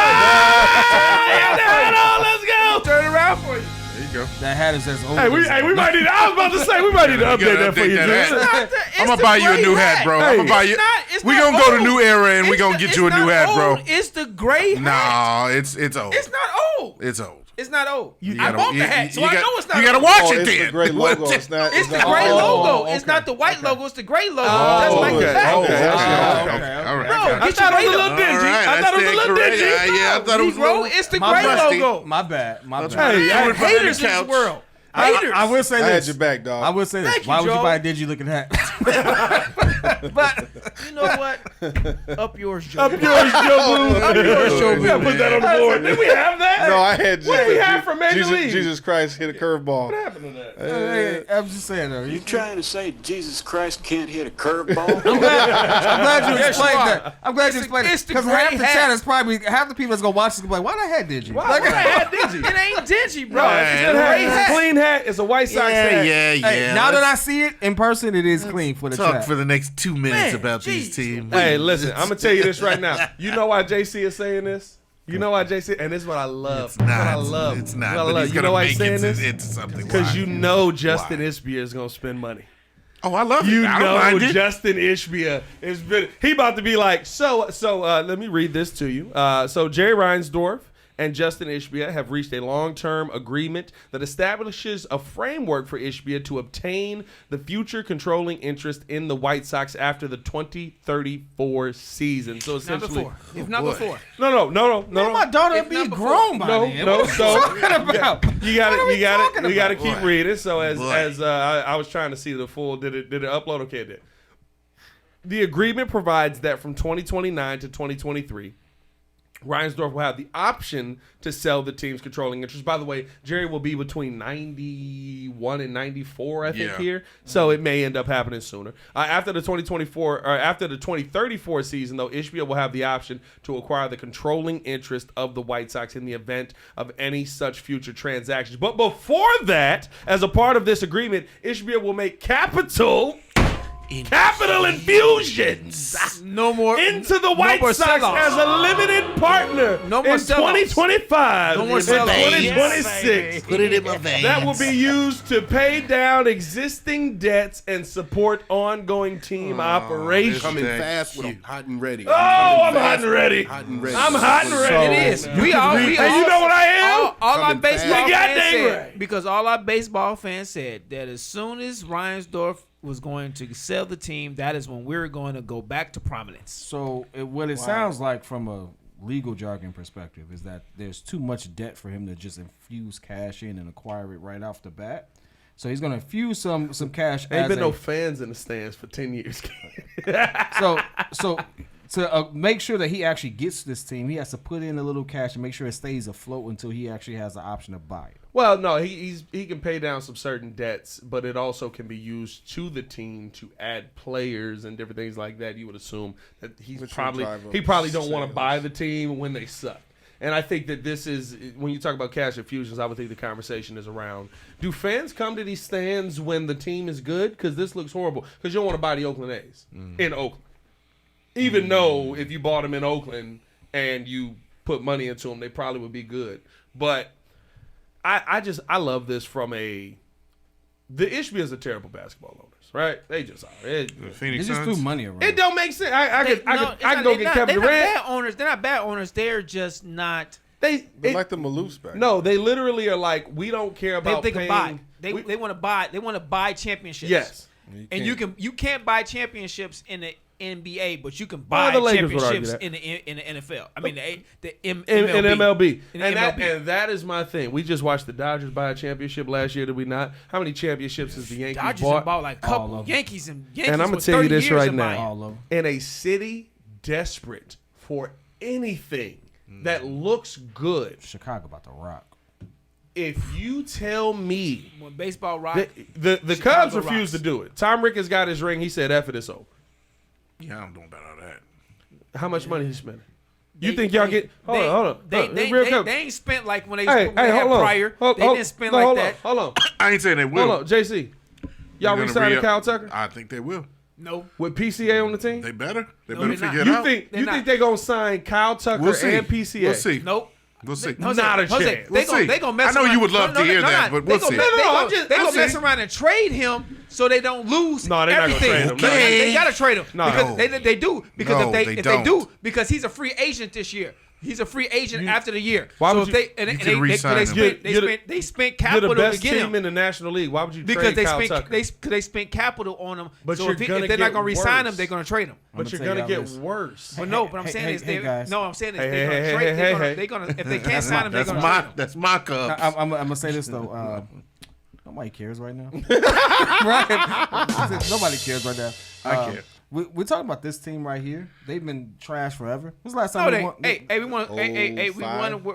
go. for you. Turn it around for you. There you go. That hat is as old. Hey, we might need. I was about to say we might need to update that for you, that Juice. hat. I'm gonna buy you a new hat, bro. I'm gonna buy you. We gonna go to New Era and we gonna get you a new hat, bro. It's the gray hat. No, it's old. It's not old. It's old. It's not old. I gotta- bought the you- hat, so you I got- know it's not You gotta old. watch Oh, it it's then. the gray logo. It's not. It's the not- gray oh, logo. okay. It's not the white logo. It's the gray logo. Oh, That's like okay. the hat. Okay. All right. Bro, I thought it was a little dingy. I thought it was a little dingy. Yeah, I thought it was a Bro, little. it's the My gray bad. logo. My bad. My That's bad. right. Hey, You I- were behind Haters the in this couch. world. Haters. I will say I had this. your back, dog. I will say this. Thank you, Why would you Joe. buy a dingy looking hat? But you know what? Up yours, Joe. Up yours, Joe. Up yours, Joe. We gotta put that on the board. Did we have that? No, I had. What do we have for Major Jesus, League? Jesus Christ hit a curveball. What happened to that? Hey, I'm just saying though. You trying to say Jesus Christ can't hit a curveball? I'm glad you Yes, explained you are. that. I'm glad you explained it. it's the Because half gray the hat. chat is probably half the people that's gonna watch this gonna be like, why the hat did you? Why the hat dingy? It ain't dingy, bro. No, It's it's the a gray hat. It's a hat. clean hat. It's a White Sox hat. Hey, now that I see it in person, it is clean for the Talk chat. for the next 2 minutes Man, about these jeez. teams. Hey, listen, I'm gonna tell you this right now. You know why JC is saying this? You know why JC? And this is what I love. It's This is what I not. love. It's This is not. what I But love. he's You know gonna why he's make saying it this? into something. Because Why? you know Justin Why? Ishbia is gonna spend money. Oh, I love it. You I don't know mind it. Justin Ishbia is been. He about to be like so. Let me read this to you. So Jerry Reinsdorf and Justin Ishbia have reached a long-term agreement that establishes a framework for Ishbia to obtain the future controlling interest in the White Sox after the 2034 season. So Not essentially, before. If not boy. before. no. My daughter If be not before. grown by then. No, What are so you talking about? you got What are it. we You got talking it. You got to about? keep Boy. reading. So as Boy. I was trying to see the full. Did it upload? Okay, it did. The agreement provides that from 2029 to 2023, Reinsdorf will have the option to sell the team's controlling interest. By the way, Jerry will be between 91 and 94, I think, here. So it may end up happening sooner. After the 2034 season, though, Ishbia will have the option to acquire the controlling interest of the White Sox in the event of any such future transactions. But before that, as a part of this agreement, Ishbia will make capital infusions No more into the White Sox as a limited partner No more in 2025 No more and sellouts. 2026. Put it in my veins. That will be used to pay down existing debts and support ongoing team operations. Coming fast with them, hot and ready. Oh, I'm hot and ready. Hot and ready. I'm hot and ready. It is. We all. And you know what I am? All our Coming baseball fast. fans Goddamn said, right. because all our baseball fans said that as soon as Reinsdorf was going to sell the team, that is when we're going to go back to prominence. So what it sounds like from a legal jargon perspective is that there's too much debt for him to just infuse cash in and acquire it right off the bat. So he's going to infuse some cash. Ain't been no fans in the stands for 10 years. So to make sure that he actually gets this team, he has to put in a little cash and make sure it stays afloat until he actually has the option to buy it. Well, no, he can pay down some certain debts, but it also can be used to the team to add players and different things like that. You would assume that he probably don't want to buy the team when they suck. And I think that this is, when you talk about cash infusions, I would think the conversation is around, do fans come to these stands when the team is good? Because this looks horrible. Because you don't want to buy the Oakland A's in Oakland. Even though if you bought them in Oakland and you put money into them, they probably would be good. But I love this from the Ishbias are terrible basketball owners, right? They just are. They just threw money around. It don't make sense. I can go get Kevin Durant. They're not bad owners. They're not bad owners. They're just not. They're like the Maloofs back. No, they literally are like, we don't care about They can buy. paying. They want to buy. They want to buy championships. Yes. And you can't buy championships in the NBA, but you can Well, buy the Lakers would argue championships that. in the NFL. I mean the In MLB. MLB. In And MLB. that is my thing. We just watched the Dodgers buy a championship last year, did we not? How many championships has the Yankees Dodgers bought? have bought like a All couple. of them. Yankees And I'm gonna was tell you 30 this years right of now. buying. All of them. In a city desperate for anything that looks good, Chicago about to rock. if you tell me When baseball rock, the Cubs Chicago refused rocks. to do it. Tom Ricketts got his ring. He said, F it, it's over. Yeah, I don't know about all that. How much money he spending? You think y'all get? Hold on. They Real quick. ain't spent like when they Hey, when they had hold on. prior. They didn't spend like that. Hold on. I ain't saying they will. Hold on. JC. Y'all They're gonna re-signing re-up. Kyle Tucker I think they will. No, with PCA on the team? They better. They No, better they're figure not. it You out. think They're not. they're gonna sign Kyle Tucker We'll see. and PCA? We'll see. nope. We'll see. Not a chance. They We'll see. gonna mess I know around. you would love to hear that, but we'll see. They I'm gonna just- mess around and trade him so they don't lose No, they're not gonna everything. trade him. No. They gotta trade him No. because they do because No, if they they don't. do because he's a free agent this year. He's a free agent after the year. Why so would if you- they and you they, can they, re-sign they, him. spent, they, You're the- spent, they spent You're capital the to best get team him in the National League. Why would you because trade they Kyle spent Tucker? they spent capital on him. But so you're if gonna they're not get gonna re-sign him, worse. they're gonna trade him. But you're tell gonna y'all get this. worse. But no, what I'm saying is hey, they guys. no, I'm saying is Hey, they're gonna hey, trade. hey, hey. They're gonna if they can't sign him, they're That's gonna my trade him. that's my Cubs. I'm gonna say this though. Nobody cares right now. Right? Nobody cares right now. I care. We're talking about this team right here. They've been trash forever. When's the last No, time they, won? we won. Hey, we 05.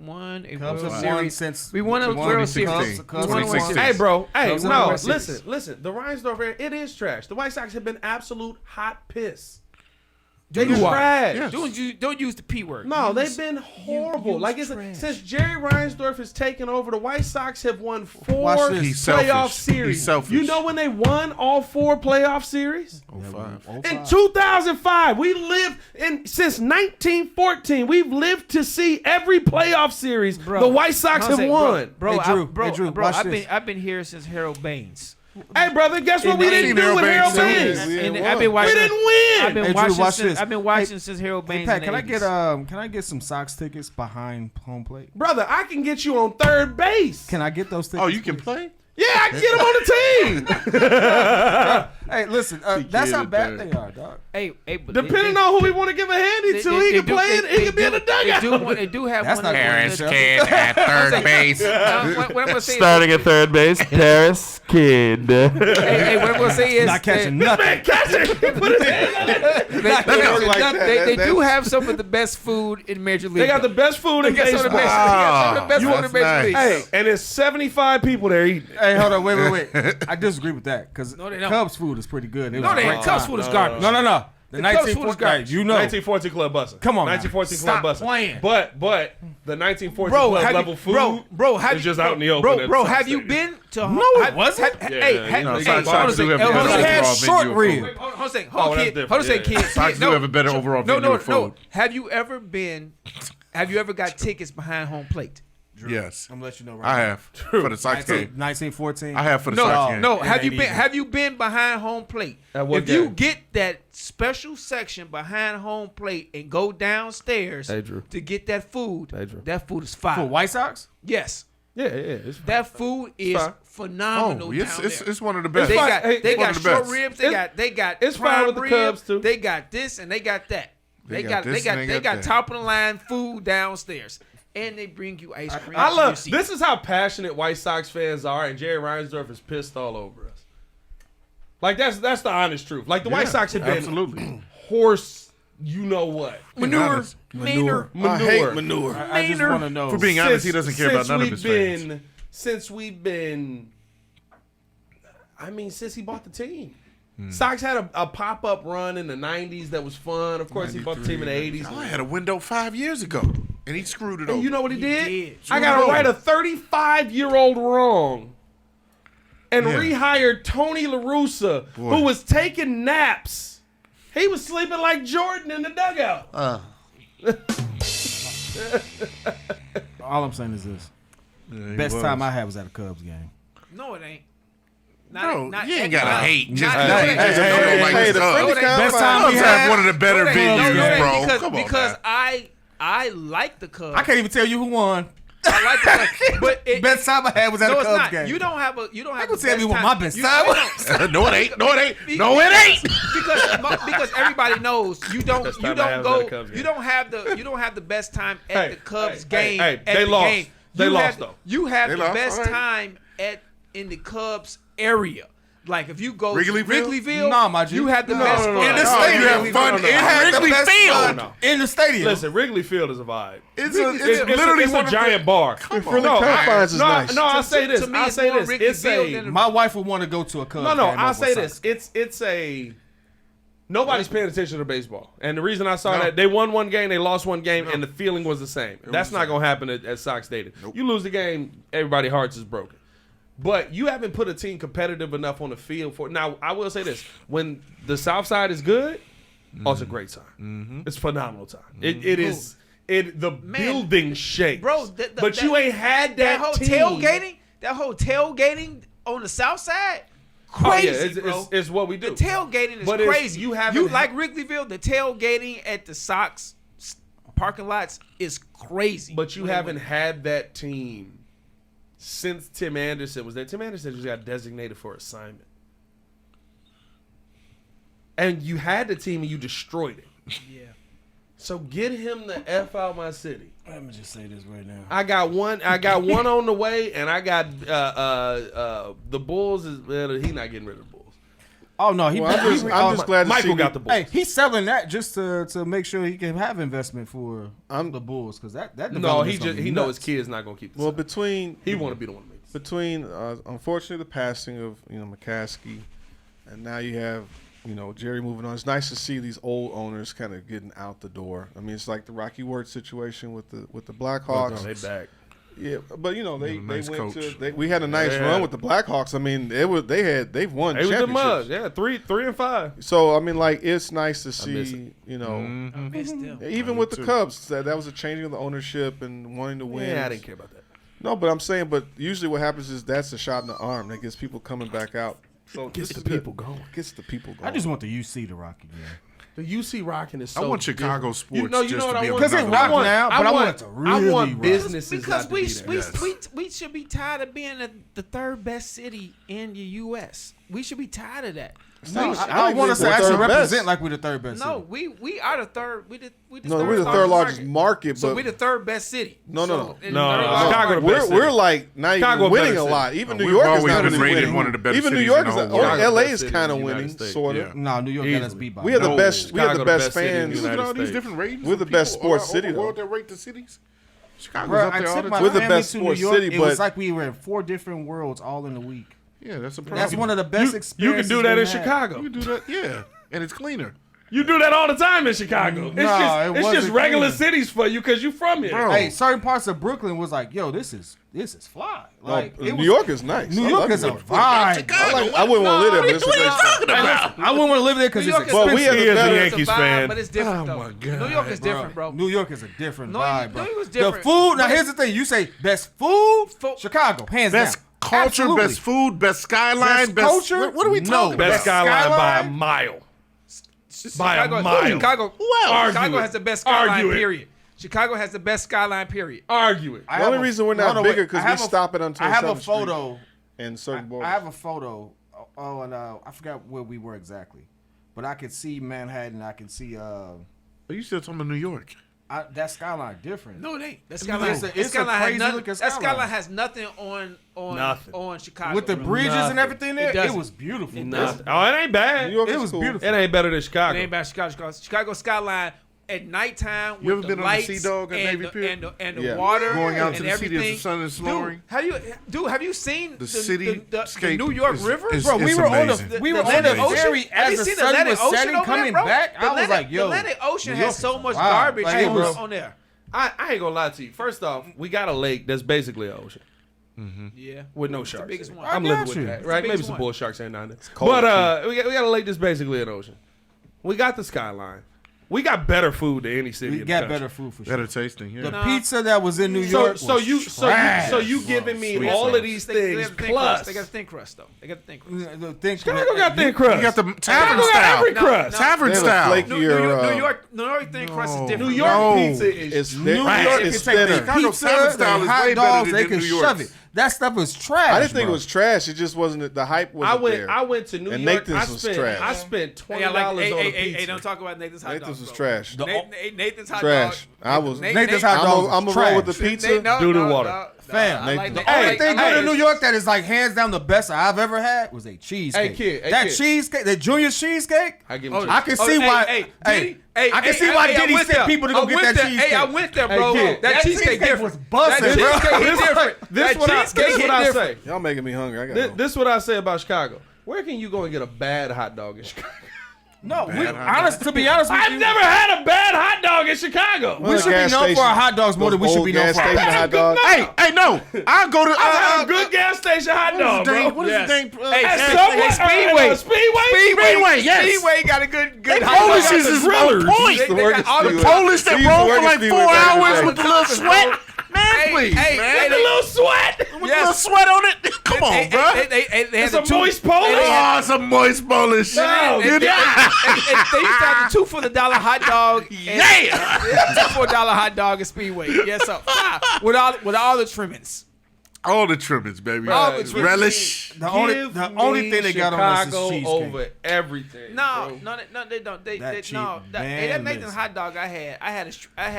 won a Cubs World have Series. won since We won a World Series. 2016. Cubs We won a World 2016. Series. Hey, bro. Hey, Cubs won no. the World Series. Listen. The Reinsdorf era, it is trash. The White Sox have been absolute hot piss. Do They're you are. trash. Yeah. Don't use the P word. No, they've been horrible. use Like trash. since Jerry Reinsdorf has taken over, the White Sox have won 4 Watch this. He's playoff selfish. series. He's selfish. You know when they won all 4 playoff series? 05. In 2005, we lived since 1914. We've lived to see every playoff series Bro, the White Sox I'm have saying, won. Bro, Hey, Drew, watch I've this. been here since Harold Baines. Hey, brother, guess what And we they didn't ain't do Harold with Harold Baines, Baines? We And ain't I've won. been watching. We didn't win. I've been Hey, Drew, watching. watch Since, this. I've been watching since Harold Hey, Baines. Pat, in can the I get 80s. can I get some Sox tickets behind home plate? Brother, I can get you on third base. Can I get those tickets? Oh, you can please? play? Yeah, I can get him on the team. Hey, listen, that's how bad they are, dog. Hey, but Depending on who we want to give a handy to, he can play it. He can be in the dugout. They do have That's one not of Paris the- kid at third base. What I'm gonna say Starting at third base, Paris kid. hey, what I'm gonna say is Not catching nothing. They do have some of the best food in Major League. They got the best food in They got some of the baseball. best, they got some of the best You food in that's Major nice. League. Hey, and it's 75 people there eating. Hey, hold on, wait. I disagree with that because No, they don't. Cubs food is pretty good. It No, was they a great ain't. Cubs time. food is garbage. No. The Cubs food is 1940, garbage. you know. 1914 Club Bussin'. Come on now. 1914 Stop Club Bussin'. playing. But the 1914 Bro, Club have level you, food bro, have is you, just out in the open. Bro, at have some you stadium. been to? No, it wasn't. Hey, No, hey, Sox hold on a do second. have Hold on a better They had second. overall short venue of rib. food. Hold on a second. Oh, Hold on, that's kid. Hold on a second, different, kid. Sox do have a better overall venue of No. food. Have you ever got tickets behind home plate? Yes, I'm gonna let you know right I now. have for the Sox game. 1914. I have for the Sox game. No. It Have ain't you been? easy. Have you been behind home plate? At what If you game? get that special section behind home plate and go downstairs Hey, Drew. to get that food, Hey, Drew. that food is fire. For White Sox? Yes, Yeah. It's that food is fine. phenomenal. Oh, yes, down it's there. it's one of the best. They fine. got Hey, they one got of the short best. ribs. They got it's fine prime with the rib, Cubs, too. They got this and they got that. They They got got this and they got that. top of the line food downstairs, and they bring you ice cream. I to your love seat. this is how passionate White Sox fans are, and Jerry Reinsdorf is pissed all over us. Like that's the honest truth. Like the White Sox have been absolutely. horse, you know what, manure, manure. I hate manure. I just want to know. For being honest, he doesn't care about none of his fans. Since he bought the team. Sox had a pop-up run in the 90s that was fun. Of course, he bought the team in the 80s. I had a window 5 years ago, and he screwed it And over. you know what he did? did. I got to right a 35-year-old wrong and Yeah. rehired Tony La Russa, Boy. who was taking naps. He was sleeping like Jordan in the dugout. All I'm saying is this: Yeah, he best was. time I had was at a Cubs game. No, it ain't. Bro, you ain't gotta hate. Just not- because no, he just don't like his the Cubs. friendly Best confines- time we Cubs had. have one of the better No, they ain't. venues, No, they ain't. bro. Come on, because man. I like the Cubs. I can't even tell you who won. I like the Cubs, but Best time I had was at no, a it's Cubs not. game. You don't have the can tell best me what time. my best You- time no, was. No, it ain't. No, it ain't. No, it ain't. because everybody knows you don't Best time I had was at a go Cubs game. you don't have the best time at Hey, the Cubs hey, game. hey, at they the lost. game. They You lost, have- though. You have They the lost, best all right. time in the Cubs area. Like if you go Wrigleyville? to Wrigleyville, Nah, my G. you have the No, best no, no, fun. no. In the No, stadium. you have fun no, no. in I had the Wrigley best Field. fun No. in the stadium. Listen, Wrigley Field is a vibe. It's It's literally it's one a of giant bar. The friendly confines is nice. No, I'll say this. To me, I'll it's say more this. Wrigley It's Field a than My wife would want to go to a Cubs game. I'll over say Sox. this. It's a nobody's paying attention to baseball, and the reason I saw that they won one game, they lost one game, and the feeling was the same. That's not gonna happen at Sox Stadium. You lose the game, everybody's hearts is broken. But you haven't put a team competitive enough on the field for. Now I will say this: when the South Side is good, it's a great time. It's a phenomenal time. It is. The building shakes, Bro, but you ain't had that whole team. tailgating on the South Side. Oh, yeah, Crazy, bro. it's what we do. The tailgating is But it's- crazy. you haven't like Wrigleyville, the tailgating at the Sox parking lots is crazy. But you haven't had that team since Tim Anderson was there. Tim Anderson just got designated for assignment. And you had the team and you destroyed it. Yeah. So get him the F out my city. Let me just say this right now. I got one on the way, and I got the Bulls is he not getting rid of the Bulls. Oh no, Well, I'm just glad to Michael see got the Bulls. Hey, he's selling that just to make sure he can have investment for the Bulls because that No, development's gonna be he knows his nuts. kid's not gonna keep the Well, side. between He want to be the one to make this. between unfortunately the passing of McCaskey, and now you have Jerry moving on. It's nice to see these old owners kind of getting out the door. I mean, it's like the Rocky Ward situation with the Blackhawks. They back. Yeah, but they nice went coach. we had a nice Yeah. run with the Blackhawks. I mean, they've won They was the Mugs. championships. Yeah, 3 and 5. So I mean, like it's nice to miss see I missed them. even with the Cubs that was a changing of the ownership and wanting to win. Yeah, I didn't care about that. No, but I'm saying, but usually what happens is that's a shot in the arm that gets people coming back out. So Gets this the is good. people going. Gets the people going. I just want the UC to rock again. The UC rocking is I so want Chicago different. sports You know just what to I be want? on Because it another rock now, but I want it to really I want rock. businesses Because not to be there. we should be tired of being the third best city in the U.S. We should be tired of that. I want us to actually represent like we're the third best No, city. we are the third. We're the third largest market, So but we're the third best city. No. Chicago the best we're city. like not Chicago even winning better a city. lot. Even New We've York is always not been really rated winning. one of the better Even New cities York in is the only whole world. LA Best is city kind of in the United winning, States. sort Yeah. of. No, New York got us Easily. beat by. We are the no. best. We are Chicago the the best best city in the fans. Look at United all these States. different ratings. We're the of best people sports all city, over the though. world that rate the cities. Chicago's Bro, up I there all took the my time. We're the family best to New sports York. city, It was but- like we were in 4 different worlds all in a week. Yeah, that's a problem. That's one of the best You experiences. can do that in we've had. Chicago. You can do that, yeah, and it's cleaner. You do that all the time in Chicago. No, It's it just wasn't regular clean. cities for you because you from here. Bro. Hey, certain parts of Brooklyn was like, yo, this is fly. Like New it was, York is nice. New I York love is New a York. vibe. I wouldn't want to live there, but it's a great spot. I wouldn't want to live there because New it's York is expensive. But we have He the is a better. Yankees It's a vibe, fan. but it's different Oh, though. my God. New York is different, bro. New York is a different vibe, bro. New York is The different. food. Now here's the thing. You say best food, Chicago, hands Best down. culture, Absolutely. best food, best skyline, Best culture? What are we No. talking about? Best skyline by a Skyline? mile. By a Chicago, mile. Chicago, Argue Chicago it. has the best skyline. Argue it. Period. Chicago has the best skyline. Period. Argue it. The only reason we're not bigger because we stop it until I have a 7th Street photo. and certain I borders. have a photo. Oh, and I forgot where we were exactly, but I could see Manhattan. I can see Are you still talking about New York? that skyline different. No, it ain't. That It's skyline, a- that it's a skyline crazy has nothing. looking That skyline. skyline has nothing Nothing. on Chicago. With the bro. bridges Nothing. and everything there, It it doesn't. was beautiful. Nothing. Oh, it ain't bad. New York It is was cool. beautiful. It ain't better than It Chicago. ain't about Chicago. Chicago skyline at nighttime You ever with been the on the lights Sea Dog at and Navy the, Pier? and the Yeah. water Going out and to the city as the everything. sun is lowering? Have you seen The the cityscape New York is- River? is- Bro, we it's were on amazing. the we were The on the Atlantic Ocean? ferry Have you as the seen the sun Atlantic was Ocean setting over there, coming bro? back. The I was Atlantic- like, yo, the Atlantic Ocean New York has so is much wild. garbage Like, it was- on there. I ain't gonna lie to you. First off, we got a lake that's basically an ocean Yeah, with no It's the sharks. biggest in it. one. I'm I living got with you. that, It's the right? Maybe biggest some one. bull sharks ain't down there. cold, But we got a lake that's basically an ocean. We got the skyline. We got better food than any city. we in the got country. better food for sure. Better tasting, yeah. The No. pizza that was in New So York. so was you trash. giving me Sweet all sauce. of these They things got the thin plus crust. They got the thin crust though. They got the thin crust. The thing- Chicago got thin crust. You got the tavern Chicago got style. every crust. Tavern They have a style. flaky- New York thin crust is No. different. New York No. pizza is It's New thin- York it's can take thinner. their Chicago pizza, tavern style their is hot way better dogs, than they can New shove York's. it. That stuff was trash. I didn't think bro. it was trash. It just wasn't. The hype wasn't there. I went to New And York. Nathan's was trash. I spent $20 Hey, on a pizza. hey, don't talk about Nathan's hot Nathan's dogs. was bro. trash. Nathan's hot Trash. dog. I was. Nathan's hot dogs was I'm gonna roll with the pizza. Doo-doo water. Fam, I like the Nathan- only I thing like- good in hey, New York that is like hands down the best I've ever had was a cheesecake. kid, hey, that kid. cheesecake, the Junior cheesecake. I give Oh, him I can see why. I can see why Diddy sent people to go get that cheesecake. Hey, I went there, bro. Hey, kid. That cheesecake different. was busting, That bro. cheesecake hit different. This That what cheesecake hit I different. say. Y'all making me hungry. I got. This what I say about Chicago. Where can you go and get a bad hot dog in Chicago? No, to be honest with I've you, never had a bad hot dog in Chicago. we should be known for our hot dogs more than we should be known for our gas station hot dogs. Hey, no. I'll go to I've had a good gas station hot dog, bro. What is his name? Hey, At Subway, Speedway. Speedway, yes. Speedway got a good They hot dog. Polish is Drillers. on point. They got all the The Polish that Steve roll for working like Speedway 4 back in the hours day. with the little sweat. Man, please, hey, man. The little sweat. With the little sweat on it. Come on, bro. They had It's the a two. moist Polish. Oh, some moist Polish. No, They used to have the $2 for the dollar hot dog. Yeah. $2 for a dollar hot dog at Speedway. Yes, sir. With all the trimmings. All the trimmings, baby. All the trimmings. Relish. the only thing they got on us is Chicago cheesecake. over everything. No, bro. no, they don't. They That cheap, no. That man, Nathan's listen. hot dog I had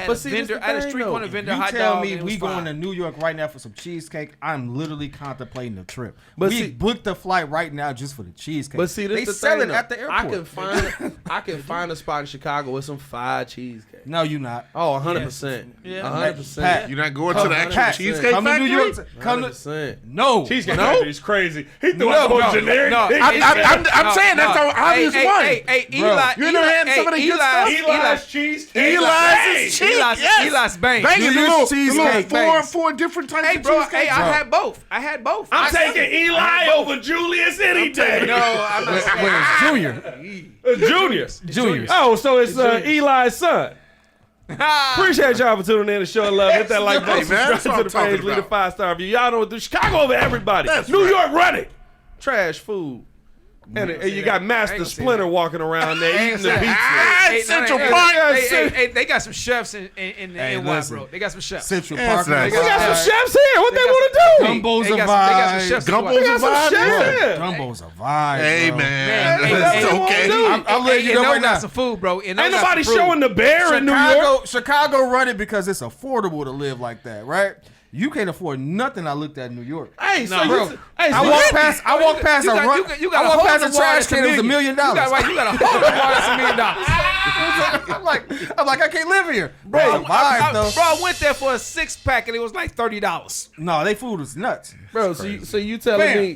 But a see, this vendor. the I had a thing, street though. corner vendor You hot tell dog. me and it we was going fine. to New York right now for some cheesecake. I'm literally contemplating the trip. But we see- booked the flight right now just for the cheesecake. But see, this they the sell thing, it at the though. airport. I can find a spot in Chicago with some fried cheesecake. No, you not. Oh, 100%. Yeah. 100%. Pat, You're not going to the actual Pat, cheesecake come to factory? New York. Come to 100%. no. Cheesecake no. Factory is crazy. He threw No, out the no, most generic. no. thing. I'm saying that's the obvious one. Hey, Bro, Eli. you never had some of the good stuff? Eli's cheesecake. Eli's is cheap. Eli's Bank. Bang New is York the cheesecake little base. four different types Hey, of bro. cheesecake. Hey, I had both. I'm taking Eli over Julius any day. No, I'm not saying. Wait, it's Junior. Junius. Juniors. Oh, so it's Eli's son. Appreciate y'all for tuning in and showing love. Hit that like button, Hey, man, that's subscribe what to I'm the page, talking leave a about. 5-star review. Y'all know what do. Chicago over everybody. That's New right. York running. Trash food. And you got Master Splinter walking around there eating the pizza. Central Park. They got some chefs in NY, bro. They got some chefs. Central That's Park. nice. They got some chefs here. What they want to do? Gumbo's a They got some vibe. chefs. Gumbo's They got a some vibe. chefs here. Gumbo's a vibe. Hey, bro. man. Hey, That's hey, okay. I'm letting you know right now. got some food, bro. Ain't nobody showing the bear in New York. Chicago run it because it's affordable to live like that, right? You can't afford nothing I looked at in New York. Hey, so Bro, hey, I so walked past You a got I walked past a trash can. It was $1 million. You got a whole $1 million. I'm like, I can't live here, bro. Bro, Vibe, though. I went there for a 6-pack and it was like $30. No, they food was nuts. Bro, so you telling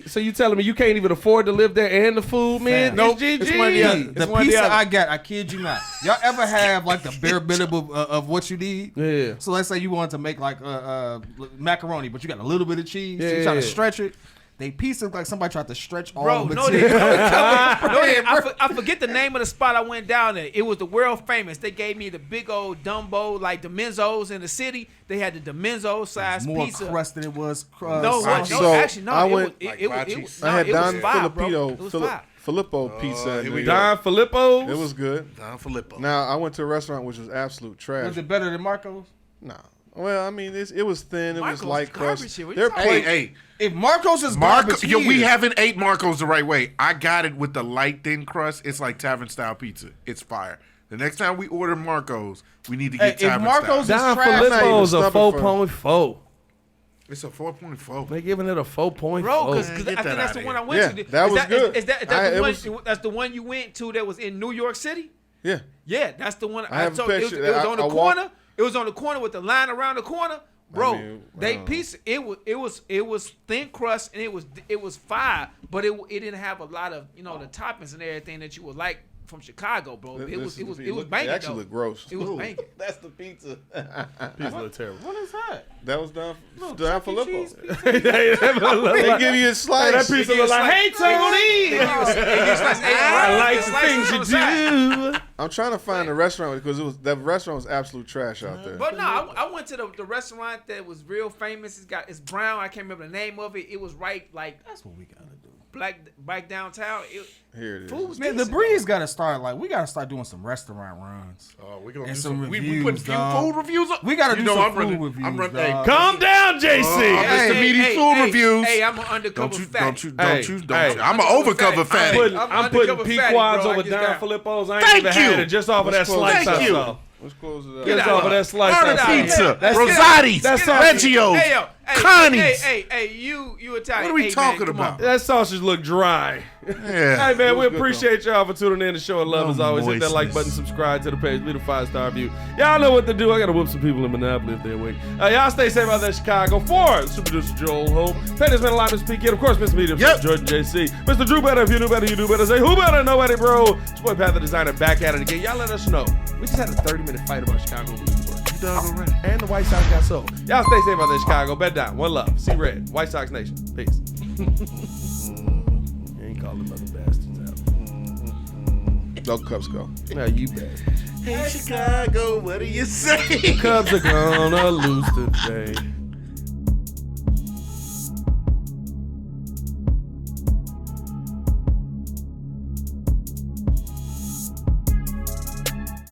me you can't even afford to live there and the food, man? Nope. It's It's one of the other. GG. The pizza I got, I kid you not. Y'all ever have like the bare minimum of what you need? Yeah. So let's say you want to make like macaroni, but you got a little bit of cheese. So you try Yeah. to stretch it. They pieces like somebody tried to stretch all Bro, the no, material. I forget the name of the spot I went down there. It was the world famous. They gave me the big old Dumbo, like the Menzos in the city. They had the Menzo size More pizza. crust than it was. So, actually, no. I It went- was I had it was Don fire, bro. Filippo, It was fire. Filippo pizza. in New York. Don Filippo's. It was good. Don Filippo. Now I went to a restaurant which was absolute trash. Was it better than Marco's? No. Well, I mean, it was thin. It Marco's was light garbage crust. here. What Their you talking plate, Hey, If Marco's is Marco, garbage yo, we here- haven't ate Marco's the right way. I got it with the light thin crust. It's like tavern style pizza. It's fire. The next time we order Marco's, we need to get Hey, if tavern Marco's style. Don trash, Filippo's a not even 4.4. It's a 4.4. They giving it a 4.4. Bro, because Man, I get think that that's outta the one here. I went Yeah, to. that was good. Is that It the one? was- That's the one you went to that was in New York City? Yeah. Yeah, that's the one. I have a told you. picture. It was on the I corner. walked- It was on the corner with the line around the corner. Bro, mean, they piece it was thin crust and it was fire, but it didn't have a lot of the toppings and everything that you would like from Chicago, bro. It was banging. It actually though. looked gross. It was banging. That's the pizza. Pizza look terrible. What is that? That was Don Filippo. They They give you a slice. that pizza look like, hey, Tony. I like the things you do. I'm trying to find a restaurant because that restaurant was absolute trash out there. But no, I went to the restaurant that was real famous. It's brown. I can't remember the name of it. It was right like That's what we gotta do. back downtown. Here it is. Food was Man, the decent, breeze gotta start. Like we gotta start doing some restaurant runs. Oh, we're gonna And do some we reviews, put few dog. food reviews up. We gotta do some I'm food running, reviews, I'm running. dog. Calm down, JC. Mr. Meaty food reviews. Hey, I'm an undercover Don't you? Hey, I'm an overcover fatty. I'm putting undercover fatty, Pequods bro. I over just Don got- Filippo's. I ain't Thank even had you. it just off of that Let's close slice this I Thank you. saw. Let's close it up. Just off of that slice I Order saw. that. Pizza, That's Rosati's, That's all. Reggio's, Hey, yo, Connie's. Hey, you Italian. What are we Hey, talking man, come on. about? That sausage look dry. Yeah. Hey man, we good, appreciate y'all for tuning in to Show Love as always. Hit that like moistness. button, subscribe to the page, leave a 5-star review. Y'all know what to do. I gotta whoop some people in Monopoly if they're awake. Y'all stay safe out there, Chicago. For Super Producer Joel Hope, Pettis Man Alive, Miss P. Of course, Mr. Medium, Yep. Jordan JC, Mr. Drew Better. If you knew better, you do better. Say who better? Nobody, bro. It's your boy Pat the Designer back at it again. Y'all let us know. We just had a 30-minute fight about Chicago Blues. And the White Sox got sold. Y'all stay safe out there, Chicago. Bed down. One love. See red. White Sox Nation. Peace. You ain't calling mother bastards out. No Cubs go. No, you bad. Hey Chicago, what do you say? Cubs are gonna lose today.